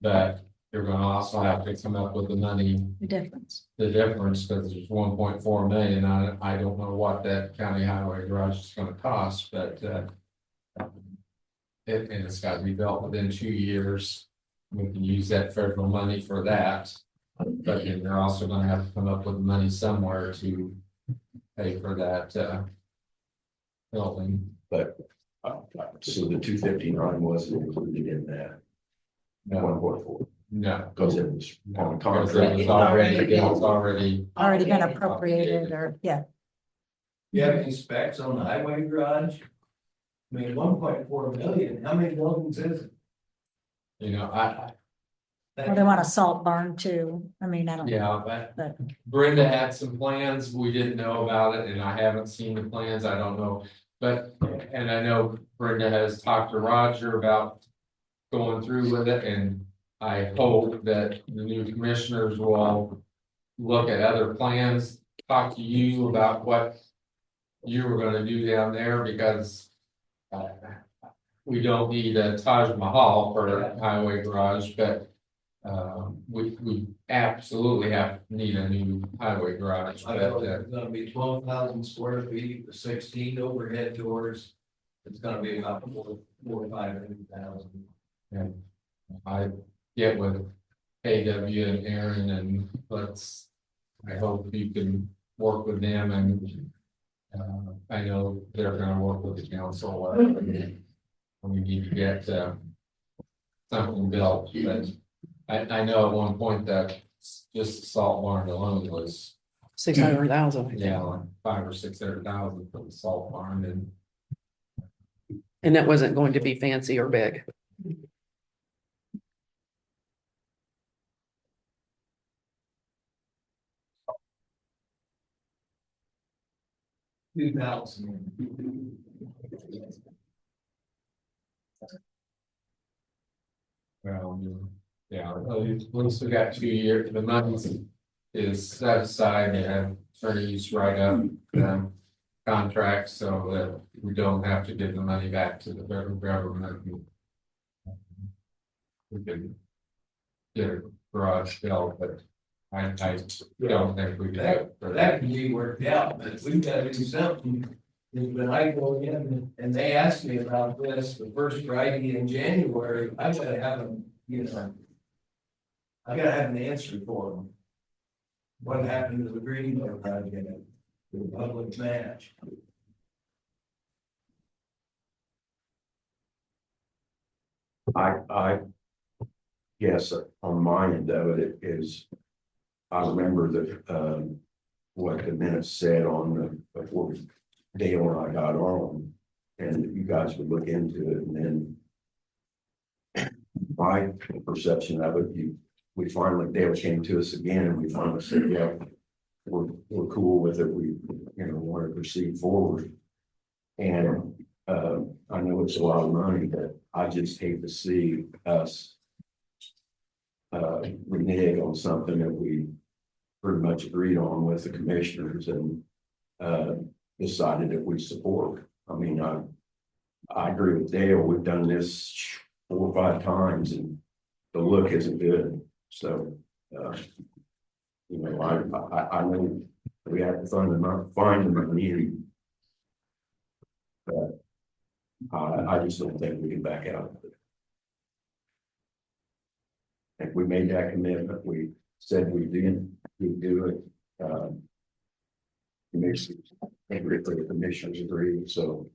But you're gonna also have to come up with the money, The difference. because there's 1.4 million. I don't know what that county highway garage is gonna cost, but it's got to be built within 2 years. We can use that federal money for that. But then they're also gonna have to come up with money somewhere to pay for that building. But so the 259 wasn't included in that. No, 1.4, no. because it was on Because contract. it was already. Already been appropriated or, yeah. You have any specs on the highway garage? I mean, 1.4 million, how many buildings is it? You know, Or they want a salt barn too. I mean, I don't. yeah, but Brenda had some plans, we didn't know about it, and I haven't seen the plans, I don't know. But, and I know Brenda has talked to Roger about going through with it, and I hope that the new commissioners will look at other plans, talk to you about what you were gonna do down there, because we don't need a Taj Mahal for a highway garage, but we absolutely need a new highway garage. I know it's gonna be 12,000 square feet, 16 overhead doors. It's gonna be about 400,000. And I get with KW and Aaron, and I hope you can work with them, and I know they're gonna work with the council. We need to get something built, but I know at one point that just the salt barn alone was, 600,000. yeah, like 500,000 or 600,000 for the salt barn, And that wasn't going to be fancy or big. well, yeah, at least we got 2 years, the money is set aside, and have attorneys write up contracts so that we don't have to give the money back to the federal government. We can get a garage built, but I don't think we can. do it for That can be worked out, but we've got to do something. When I go in and they ask me about this, the first Friday in January, I gotta have them, I gotta have an answer for them. What happened to the Greenway project, the public match? I guess on my end of it is, I remember that, what the minutes said on the, before Dale and I got on, and you guys would look into it, and then my perception of it, we finally, Dale came to us again, and we finally said, yeah, we're cool with it, we, want to proceed forward. And, I know it's a lot of money, but I just hate to see us renege on something that we pretty much agreed on with the commissioners, and decided that we support. I mean, I agree with Dale. We've done this 4 or 5 times, and the look isn't good. So, I know we have to find the money. But I just don't think we can back out of it. If we made that commitment, we said we'd do it. The commissioners agree, so.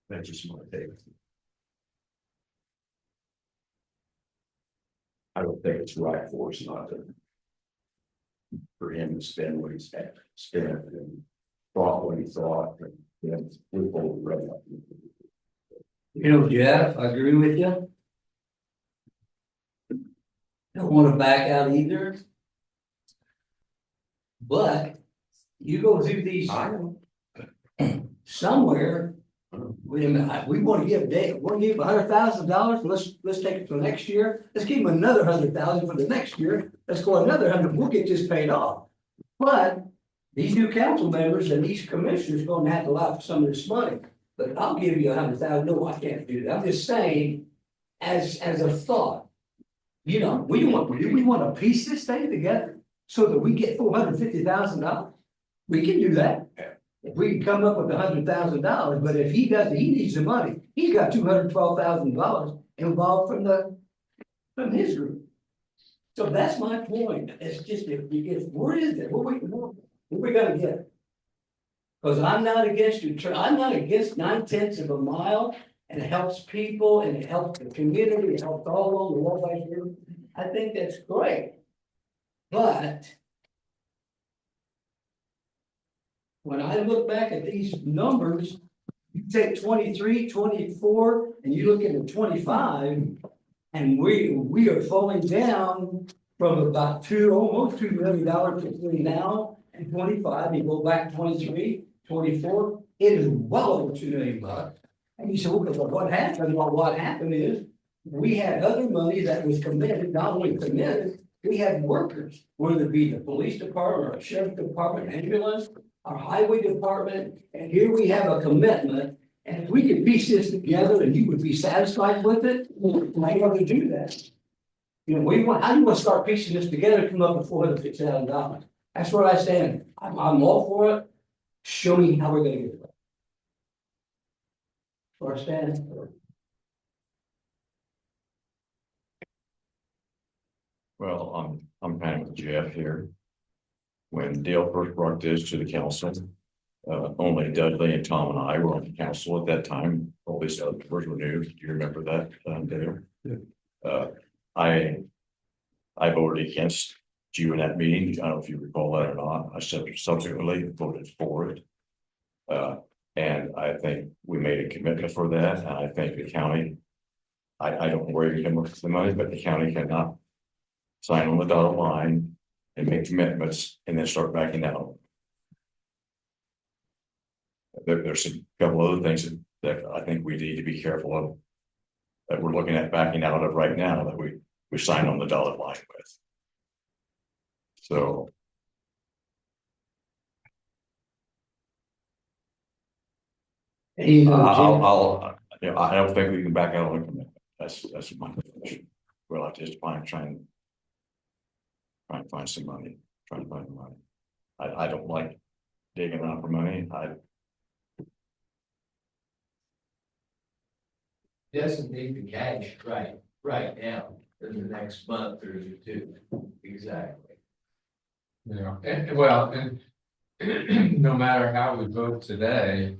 That's just my take. I don't think it's right for us not to. For him to spend what he's had spent and thought what he thought, and then we hold right up. Jeff, I agree with you. Don't want to back out either. But you go through these. Somewhere. We want to give Dave, we'll give $100,000, let's take it to next year, let's give him another 100,000 for the next year, let's go another 100, we'll get this paid off. But these new council members and these commissioners gonna have to allow for some of this money, but I'll give you 100,000, no, I can't do that, I'm just saying, as a thought. We want to piece this thing together so that we get $450,000. We can do that. If we can come up with $100,000, but if he doesn't, he needs the money. He's got $212,000 involved from his group. So that's my point. It's just where is it? What we gonna get? Because I'm not against you. I'm not against 9/10 of a mile, and it helps people and it helps the community. It helps all along the waterway here. I think that's great, but when I look back at these numbers, you take 23, 24, and you look at the 25, and we are falling down from about almost $2 million between now and 25, you go back 23, 24, it is well over $2 million. And you say, well, what happened? Well, what happened is, we had other money that was committed, not only committed, we had workers, whether it be the police department, or sheriff department, ambulance, our highway department, and here we have a commitment. And if we could piece this together and you would be satisfied with it, we're able to do that. You know, how do you want to start piecing this together, come up with $450,000? That's where I stand. I'm all for it. Show me how we're gonna get it. Where I stand. Well, I'm kind of with Jeff here. When Dale first brought this to the council, only Dudley and Tom and I were on the council at that time. All these other members were new. Do you remember that, Dale? I voted against you in that meeting. I don't know if you recall that or not. I subsequently voted for it. And I think we made a commitment for that. And I think the county, I don't know where you come up with the money, but the county cannot sign on the dotted line and make commitments and then start backing out. There's a couple other things that I think we need to be careful of, that we're looking at backing out of right now, that we sign on the dotted line with. So. I'll, you know, I don't think we can back out on a commitment. That's my position. We'll have to just try and find some money, trying to find the money. I don't like digging out for money. Doesn't need the cash right now, in the next month or two, exactly. Yeah, and no matter how we vote today,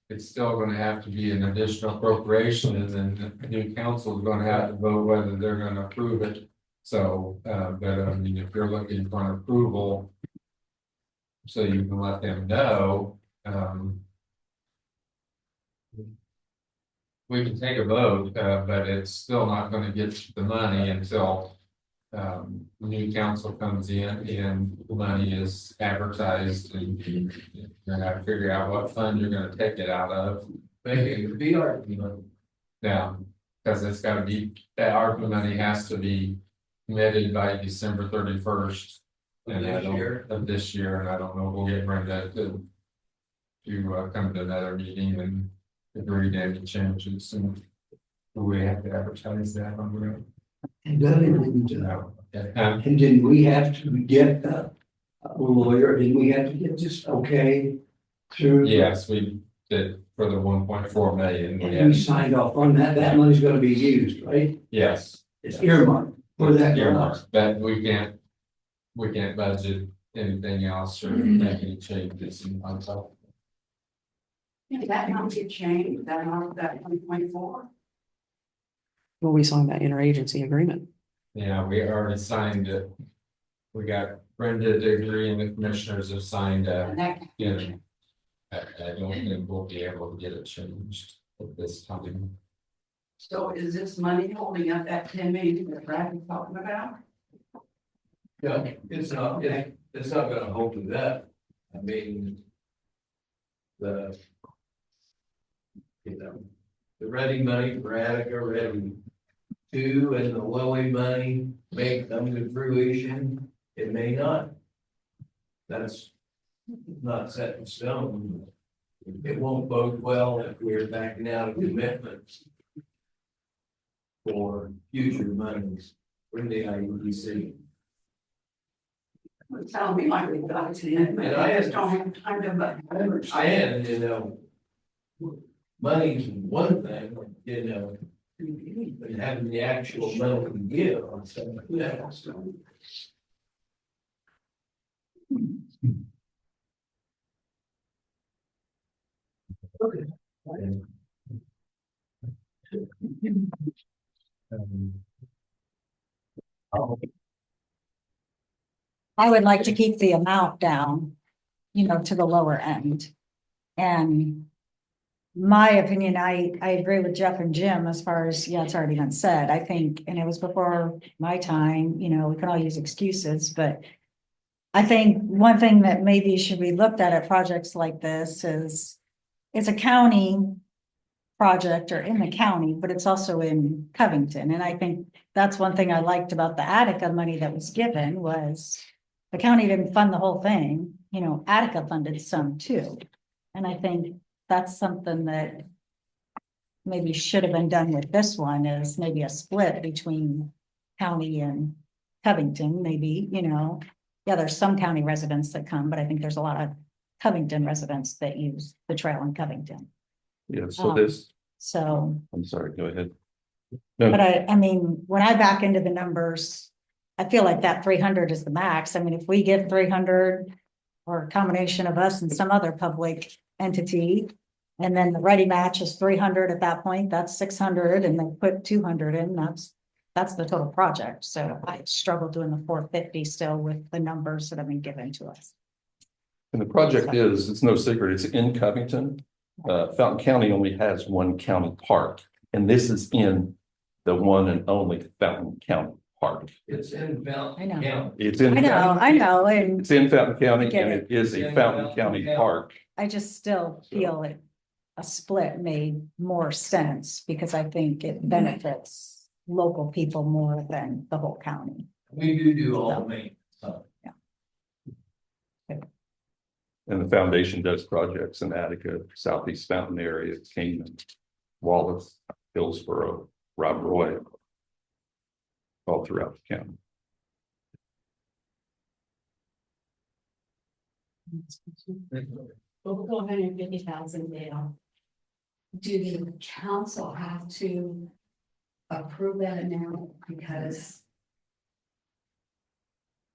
it's still gonna have to be an additional appropriation, and then the new council is gonna have to vote whether they're gonna approve it. So, but I mean, if you're looking for an approval, so you can let them know, we can take a vote, but it's still not gonna get the money until the new council comes in and the money is advertised, and you're gonna have to figure out what fund you're gonna take it out of. Maybe it could be ARPA. Yeah, because it's gotta be, that ARPA money has to be committed by December 31st. And of this year, and I don't know, we'll get Brenda to come to another meeting and agree to any changes, and we have to advertise that on the road. And and then we have to get a lawyer, then we have to get this okay through. Yes, we did for the 1.4 million. And we signed off on that, that money's gonna be used, right? Yes. It's earmarked for that. Earmarked, but we can't budget anything else or make any changes on top. Did that not get changed, that 1.4? Well, we signed that interagency agreement. Yeah, we already signed it. We got Brenda to agree and the commissioners have signed And that, I don't think we'll be able to get it changed at this time. so is this money holding up that 10 million that Brad was talking about? Yeah, it's not gonna hold it up. I mean. The ready money for Attica, ready 2, and the Lilly money may come to fruition, it may not. That's not set in stone. It won't bode well if we're backing out of commitments for future monies from the IUDC. It sounds to me like we've got to, but I just don't have time to. I understand, money's one thing, but having the actual money to give on something else. I would like to keep the amount down. you know, to the lower end. And my opinion, I agree with Jeff and Jim as far as, yeah, it's already been said, I think, and it was before my time, you know, we can all use excuses, but I think one thing that maybe should be looked at projects like this is it's a county project or in the county, but it's also in Covington. And I think that's one thing I liked about the Attica money that was given was the county didn't fund the whole thing, you know, Attica funded some too. And I think that's something that maybe should have been done with this one is maybe a split between county and Covington, maybe, you know. Yeah, there's some county residents that come, but I think there's a lot of Covington residents that use the trail in Covington. Yeah, so this, So, I'm sorry, go ahead. but No, I mean, when I back into the numbers, I feel like that 300 is the max. I mean, if we give 300 or a combination of us and some other public entity, and then the ready match is 300 at that point, that's 600, and then put 200 in, that's the total project. So I struggle doing the 450 still with the numbers that have been given to us. and the project is, it's no secret, it's in Covington. Fountain County only has one county park, and this is in the one and only Fountain County Park. It's in I Fountain know. County. It's in. I know, and It's in Fountain County Get and it. it is a Fountain County Park. I just still feel it, a split made more sense because I think it benefits local people more than the whole county. We do all the maintenance, so. And the foundation does projects in Attica, Southeast Fountain area, Kingman, Wallace, Hillsborough, Rob Roy. All throughout the county. We'll go 150,000 now. Do the council have to approve that amount because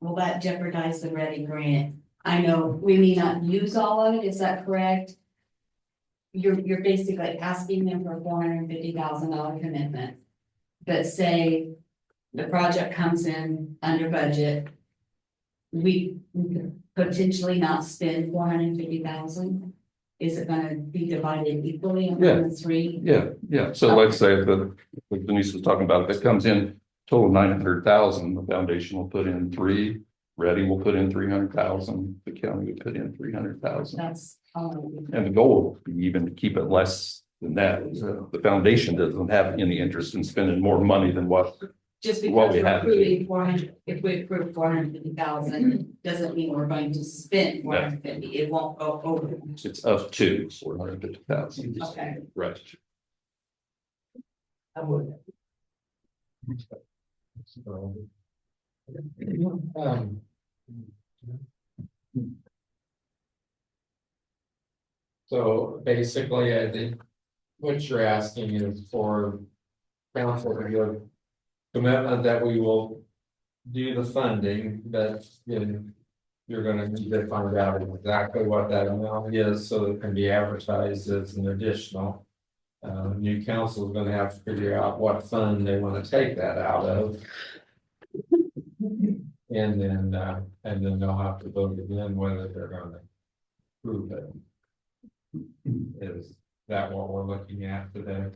will that jeopardize the ready grant? I know we may not use all of it, is that correct? You're basically asking them for $450,000 commitment. But say the project comes in under budget. We could potentially not spend 450,000. Is it gonna be divided equally among the three? Yeah, so let's say that, like Denise was talking about, if it comes in total 900,000, the foundation will put in 3. Ready will put in 300,000, the county would put in 300,000. That's all. And the goal would be even to keep it less than that. The foundation doesn't have any interest in spending more money than what. Just What because we we're have to approving 400, if we approve 450,000, doesn't mean we're going to spend 450, it won't go over. It's up to 450,000. Okay. Right. I would. So basically, I think what you're asking is for council to give commitment that we will do the funding, but then you're gonna need to find out exactly what that amount is, so it can be advertised as an additional. New council is gonna have to figure out what fund they wanna take that out of. And then they'll have to vote again whether they're gonna approve it. Is that what we're looking at today?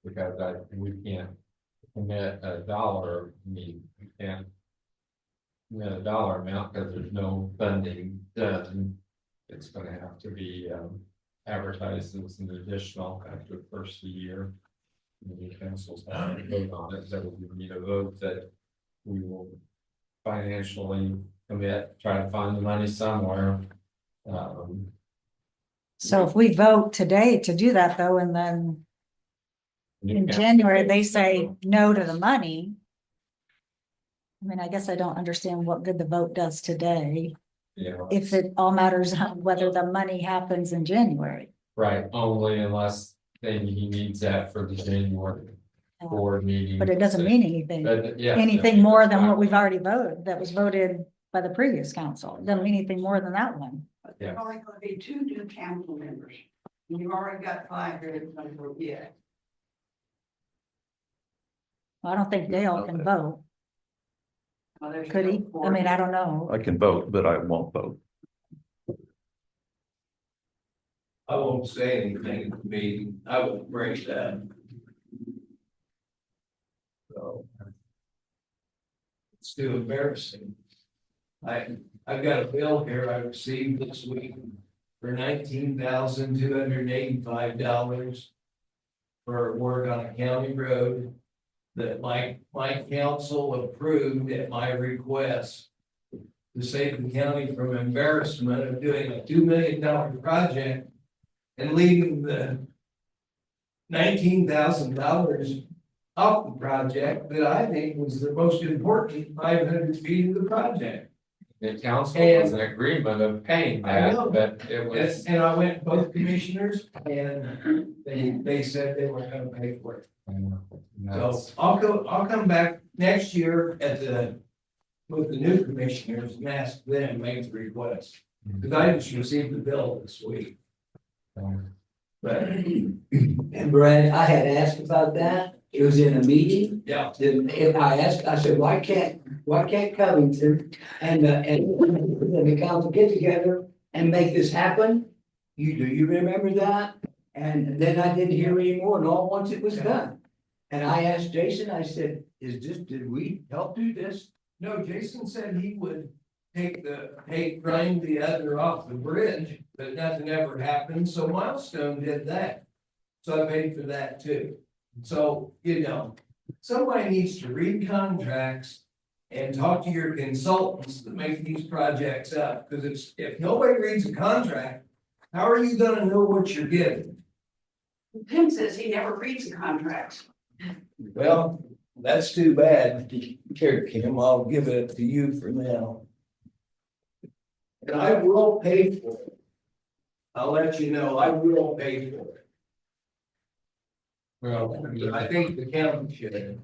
Because we can't commit a dollar, we can't commit a dollar amount because there's no funding done. It's gonna have to be advertised as an additional after the first year. The council's have to vote on it, so we need a vote that we will financially commit, try to find the money somewhere. So if we vote today to do that though, and then in January, they say no to the money. I mean, I guess I don't understand what good the vote does today, Yeah, if it all matters on whether the money happens in January. right, only unless maybe he needs that for the January board meeting. But it doesn't mean anything, But yeah. anything more than what we've already voted, that was voted by the previous council. It doesn't mean anything more than that one. Yeah. There's only gonna be 2 new council members. And you've already got 5 that are gonna vote yes. I don't think Dale can vote. Could he? I mean, I don't know. I can vote, but I won't vote. I won't say anything to me, I won't break that. So. It's too embarrassing. I've got a bill here I received this week for $19,285. For work on a county road that my council approved at my request. To save the county from embarrassment of doing a $2 million project and leaving the $19,000 off the project that I think was the most important 500 feet of the project. The council was in agreement of paying I know. that, but it was. And I went to both commissioners and they said they were gonna pay for it. So I'll come back next year with the new commissioners and ask them, make the request. Cause I just received the bill this week. But, And Brad, I had asked about that. It was in a meeting. yeah, Then if I asked, I said, why can't Covington and the council get together and make this happen? Do you remember that? And then I didn't hear any more, and all once it was done. And I asked Jason, I said, did we help do this? no, Jason said he would grind the other off the bridge, but nothing ever happened, so Milestone did that. So I paid for that too. So, somebody needs to read contracts and talk to your consultants that make these projects up, because if nobody reads a contract, how are you gonna know what you're getting? Tim says he never reads the contracts. Well, that's too bad. Here, Kim, I'll give it to you for now. And I will pay for it. I'll let you know, I will pay for it. Well, I think the county should.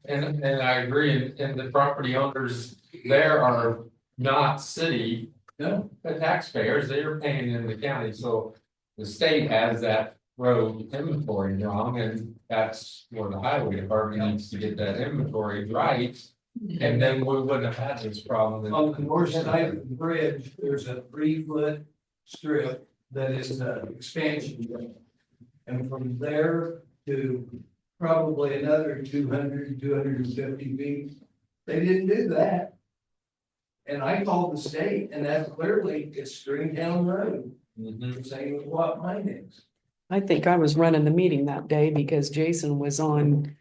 and I agree, and the property owners there are not city. No. The taxpayers, they are paying in the county, so the state has that road inventory wrong, and that's where the highway department needs to get that inventory right. And then we wouldn't have had this problem. On the north side of the bridge, there's a 3-foot strip that is an expansion. Road. And from there to probably another 250 feet, they didn't do that. And I called the state, and that's clearly it's Stringtown Road, Mhm. same as what mine is. I think I was running the meeting that day because Jason was on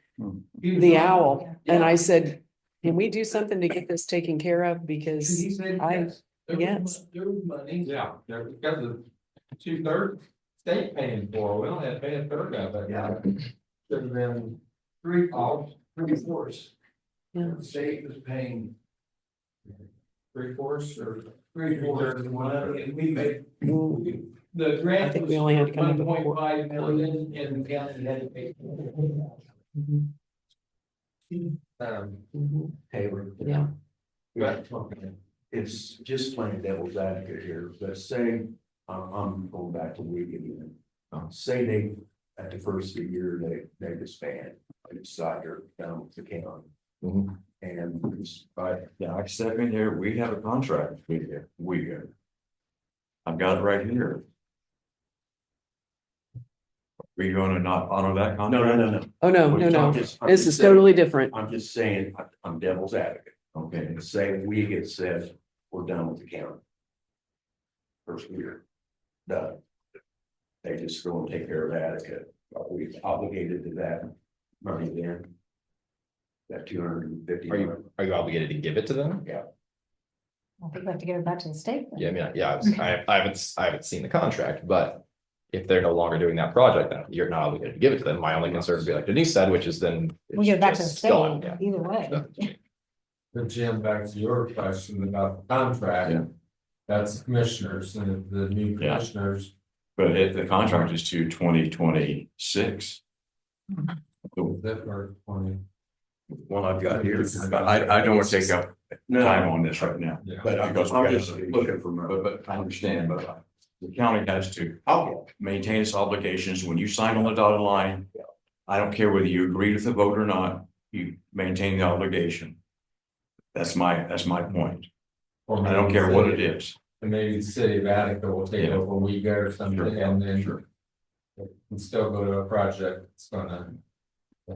He was the on- owl. And Yeah. I said, can we do something to get this taken care of? Because He said, I- yes. There was money. Yeah, there, because of 2/3 state paying for, it. We only had to pay a third of it. Yeah. Should have been 3/4. Yeah. The state was paying 3/4 or. 3/4 of money, and we made, mm, the grant I think was we only had to come up with 1.5 million, and the county had to pay. mhm, mhm, Taylor. yeah, Right. It's just playing devil's advocate here, but say, I'm going back to weed again. Say they, at the first of the year, they disband, they decide they're done with the county. And Yeah, I step in here, we have a contract with you, I've got it right here. Are you gonna not honor that contract? no. oh, no, I'm no, no, just- I'm this just is saying- totally different. I'm just saying, I'm devil's advocate. Okay, And say we get said, we're done with the county. First year, done. They just go and take care of that, are we obligated to that money then? That 250. Are you obligated to give it to them? Yeah. I think we have to give it back to the state. then. Yeah, I mean, yeah, I haven't seen the contract, but. If they're no longer doing that project, then you're not obligated to give it to them. My only concern would be like Denise said, which is then. We give it back to the it's state, gone, yeah. either way. But Jim, back to your question about the contract. Yeah. That's commissioners and the new Yeah. commissioners. but if the contract is to 2026. That are 20. One I've got here, but I don't want to take up time on this right now. Yeah. But I'm Because we just gotta- looking for money. But I understand, but the county has to maintain its obligations. When you sign on the dotted line. I don't care whether you agree with the vote or not, you maintain the obligation. That's my point. Or I don't maybe care what city- it is. And maybe the city of Attica will take Yeah. over a week or something, and then Sure. and still go to a project that's gonna.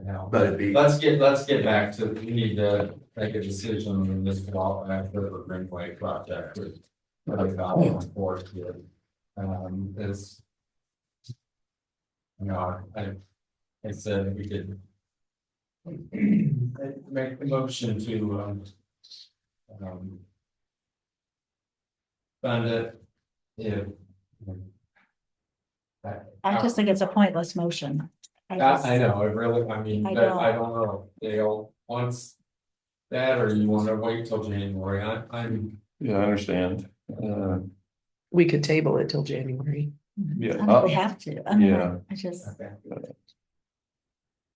Help. But it'd be- Let's get back to, we need to make a decision on this wall after the Greenway project with. What I got on board here. Is. You know, I said we could. Make the motion to, fund it. If. I just think it's a pointless motion. just- I know, it really, I mean, I but don't- I don't know, Dale, once. That, or you wanna wait till January, I'm, Yeah, I understand. We could table it till January. Yeah, I think we have to. I mean, yeah. I just, okay,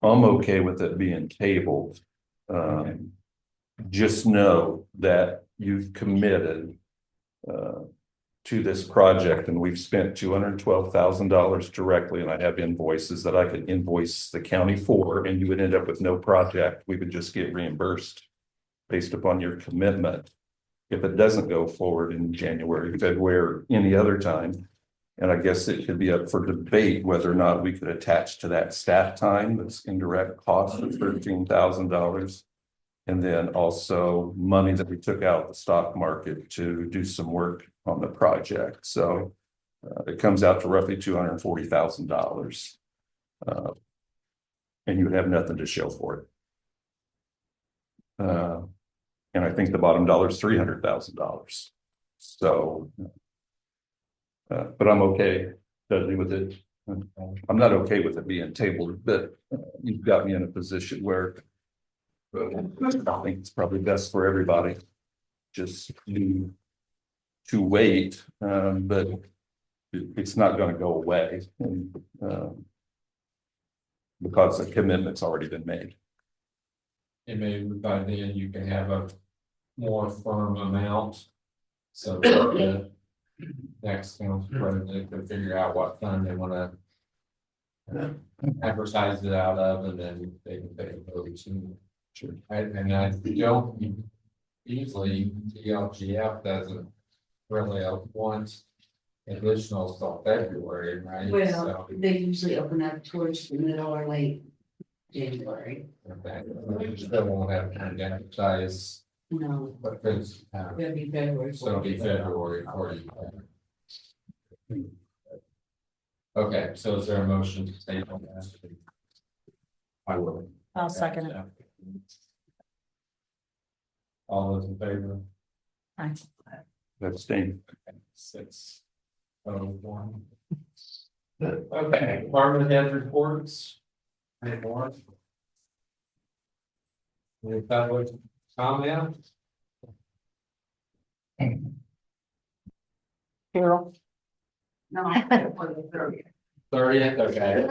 I'm okay with it being tabled. Just know that you've committed. To this project, and we've spent $212,000 directly, and I have invoices that I could invoice the county for, and you would end up with no project. We would just get reimbursed. Based upon your commitment. If it doesn't go forward in January, February, or any other time. And I guess it could be up for debate whether or not we could attach to that staff time, that's indirect cost of $13,000. And then also money that we took out of the stock market to do some work on the project, so. It comes out to roughly $240,000. And you would have nothing to show for it. And I think the bottom dollar is $300,000. So. But I'm okay, Dudley, with it. I'm not okay with it being tabled, but you've got me in a position where. I think it's probably best for everybody. Just to wait, but it's not gonna go away. And, because the commitment's already been made. and maybe by then you can have a more firm amount. So that the next council president can figure out what fund they wanna. Advertise it out of, and then they can pay a vote to. Sure. And I don't, usually DLGF doesn't really want additional till February, right? Well, So, they usually open up towards the middle or late January. okay, we still won't have time to advertise, No, but it's, it'll be February. so it'll be February for you. Okay, so is there a motion to table that? I will. I'll second it. All those in favor? Aye. Abstain. 601. Okay, department head reports. Any more? Any public comment? Carol? No, I had it for the 30th. 30th, okay.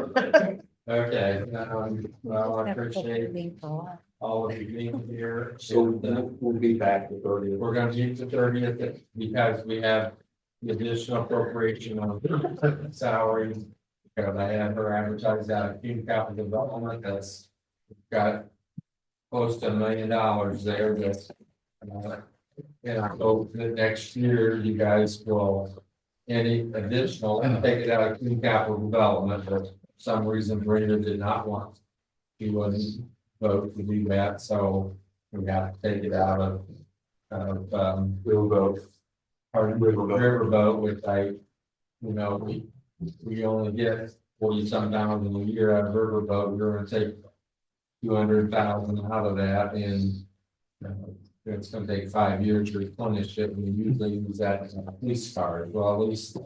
Okay, well, I appreciate all of you being here. So we'll be back the 30th. We're gonna meet the 30th because we have the additional appropriation of salary. Because I had her advertised out of Cume Capital Development, that's got close to $1 million there, that's. And I hope that next year you guys will, any additional, take it out of Cume Capital Development, but for some reason Brenda did not want. She wouldn't vote to do that, so we have to take it out of Riverboat. Riverboat, which we only get 40-some thousand a year out of Riverboat. We're gonna take 200,000 out of that, and it's gonna take 5 years to replenish it. We usually use that as a police car. Well, at least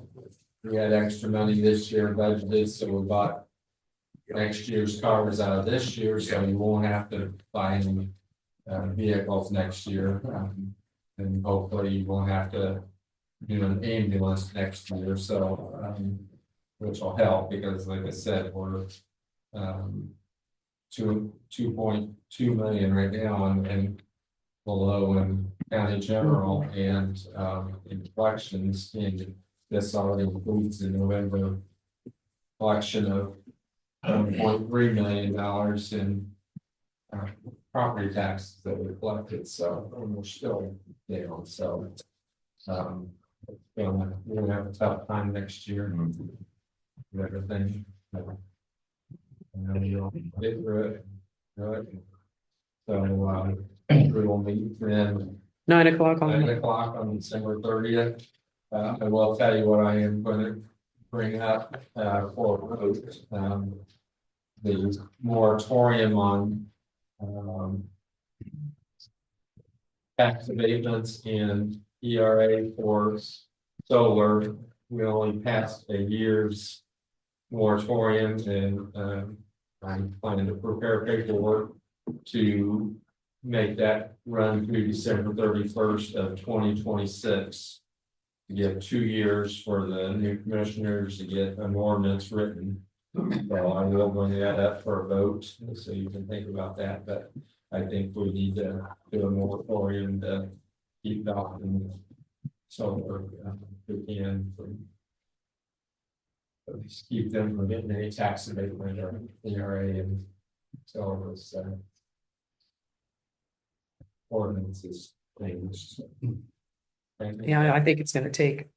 we had extra money this year budgeted, so we bought next year's cars out of this year, so you won't have to buy any vehicles next year. And hopefully you won't have to do an ambulance next year, so which will help, because like I said, we're 2.2 million right now and below in county general, and in collections, and this already includes the November collection of $1.3 million, and property taxes that we collected, so and we're still down, so. We're gonna have a tough time next year. With everything. And then we'll get through it. So, we will meet then 9 o'clock on. 9 o'clock on December 30th. I will tell you what I am going to bring up, for vote, the moratorium on, tax abatements and ERA for solar. We only passed a year's moratorium and, I'm planning to prepare paperwork to make that run through December 31st of 2026. To give 2 years for the new commissioners to get an ordinance written. So I will bring that up for a vote, so you can think about that, but I think we need to do a moratorium to keep adopting solar, if we can. At least keep them from getting any tax abatement or ERA and so those ordinances things. Yeah, I think it's gonna take,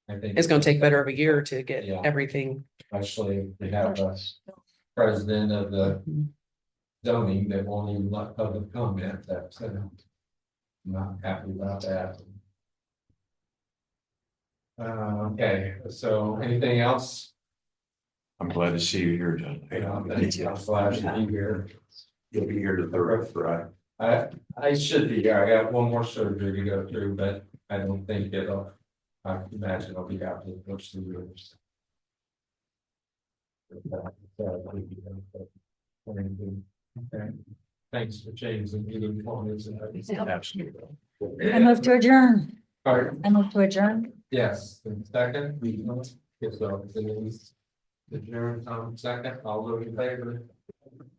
I think it's gonna take better of a year to get Yeah. everything. Especially we have a president of the zoning that won't even let public comment, that's not happy about that. Okay, so anything else? I'm glad to see you here, John. Thank you. I'm glad to be here. You'll be here to the roof, right? I should be here. I got one more surgery to go through, but I don't think I imagine I'll be out to push the years. Okay. Thanks for changing meeting forms. Absolutely. I move to adjourn. Pardon? I move to adjourn. Yes, and second, yes, so Denise. Adjourn, second, all those in favor?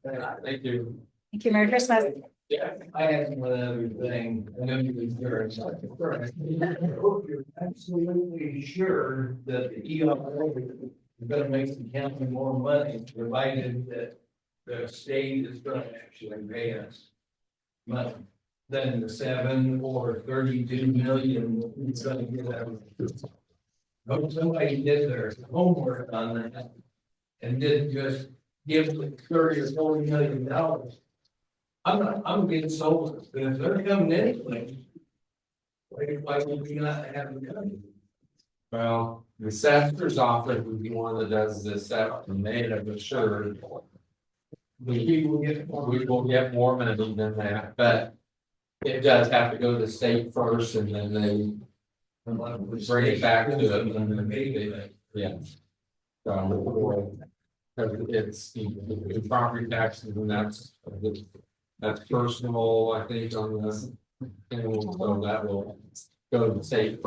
Thank you. Thank you. Merry Christmas. Yeah, I have one other thing. I know you're here. I hope you're absolutely sure that the ERA is gonna make the county more money, provided that the state is gonna actually pay us money than the 7 or 32 million it's gonna get out of it. Hope somebody did their homework on that and didn't just give them 30 or 40 million dollars. I'm getting sold, but if they're coming anyway, why would we not have them coming? Well, the assessor's office would be one that does this out, and they have assured. We will get more money than that, but it does have to go to the state first, and then they bring it back to it, and then they, yeah. So, it's the property taxes, and that's personal, I think, on this. And so that will go to the state first.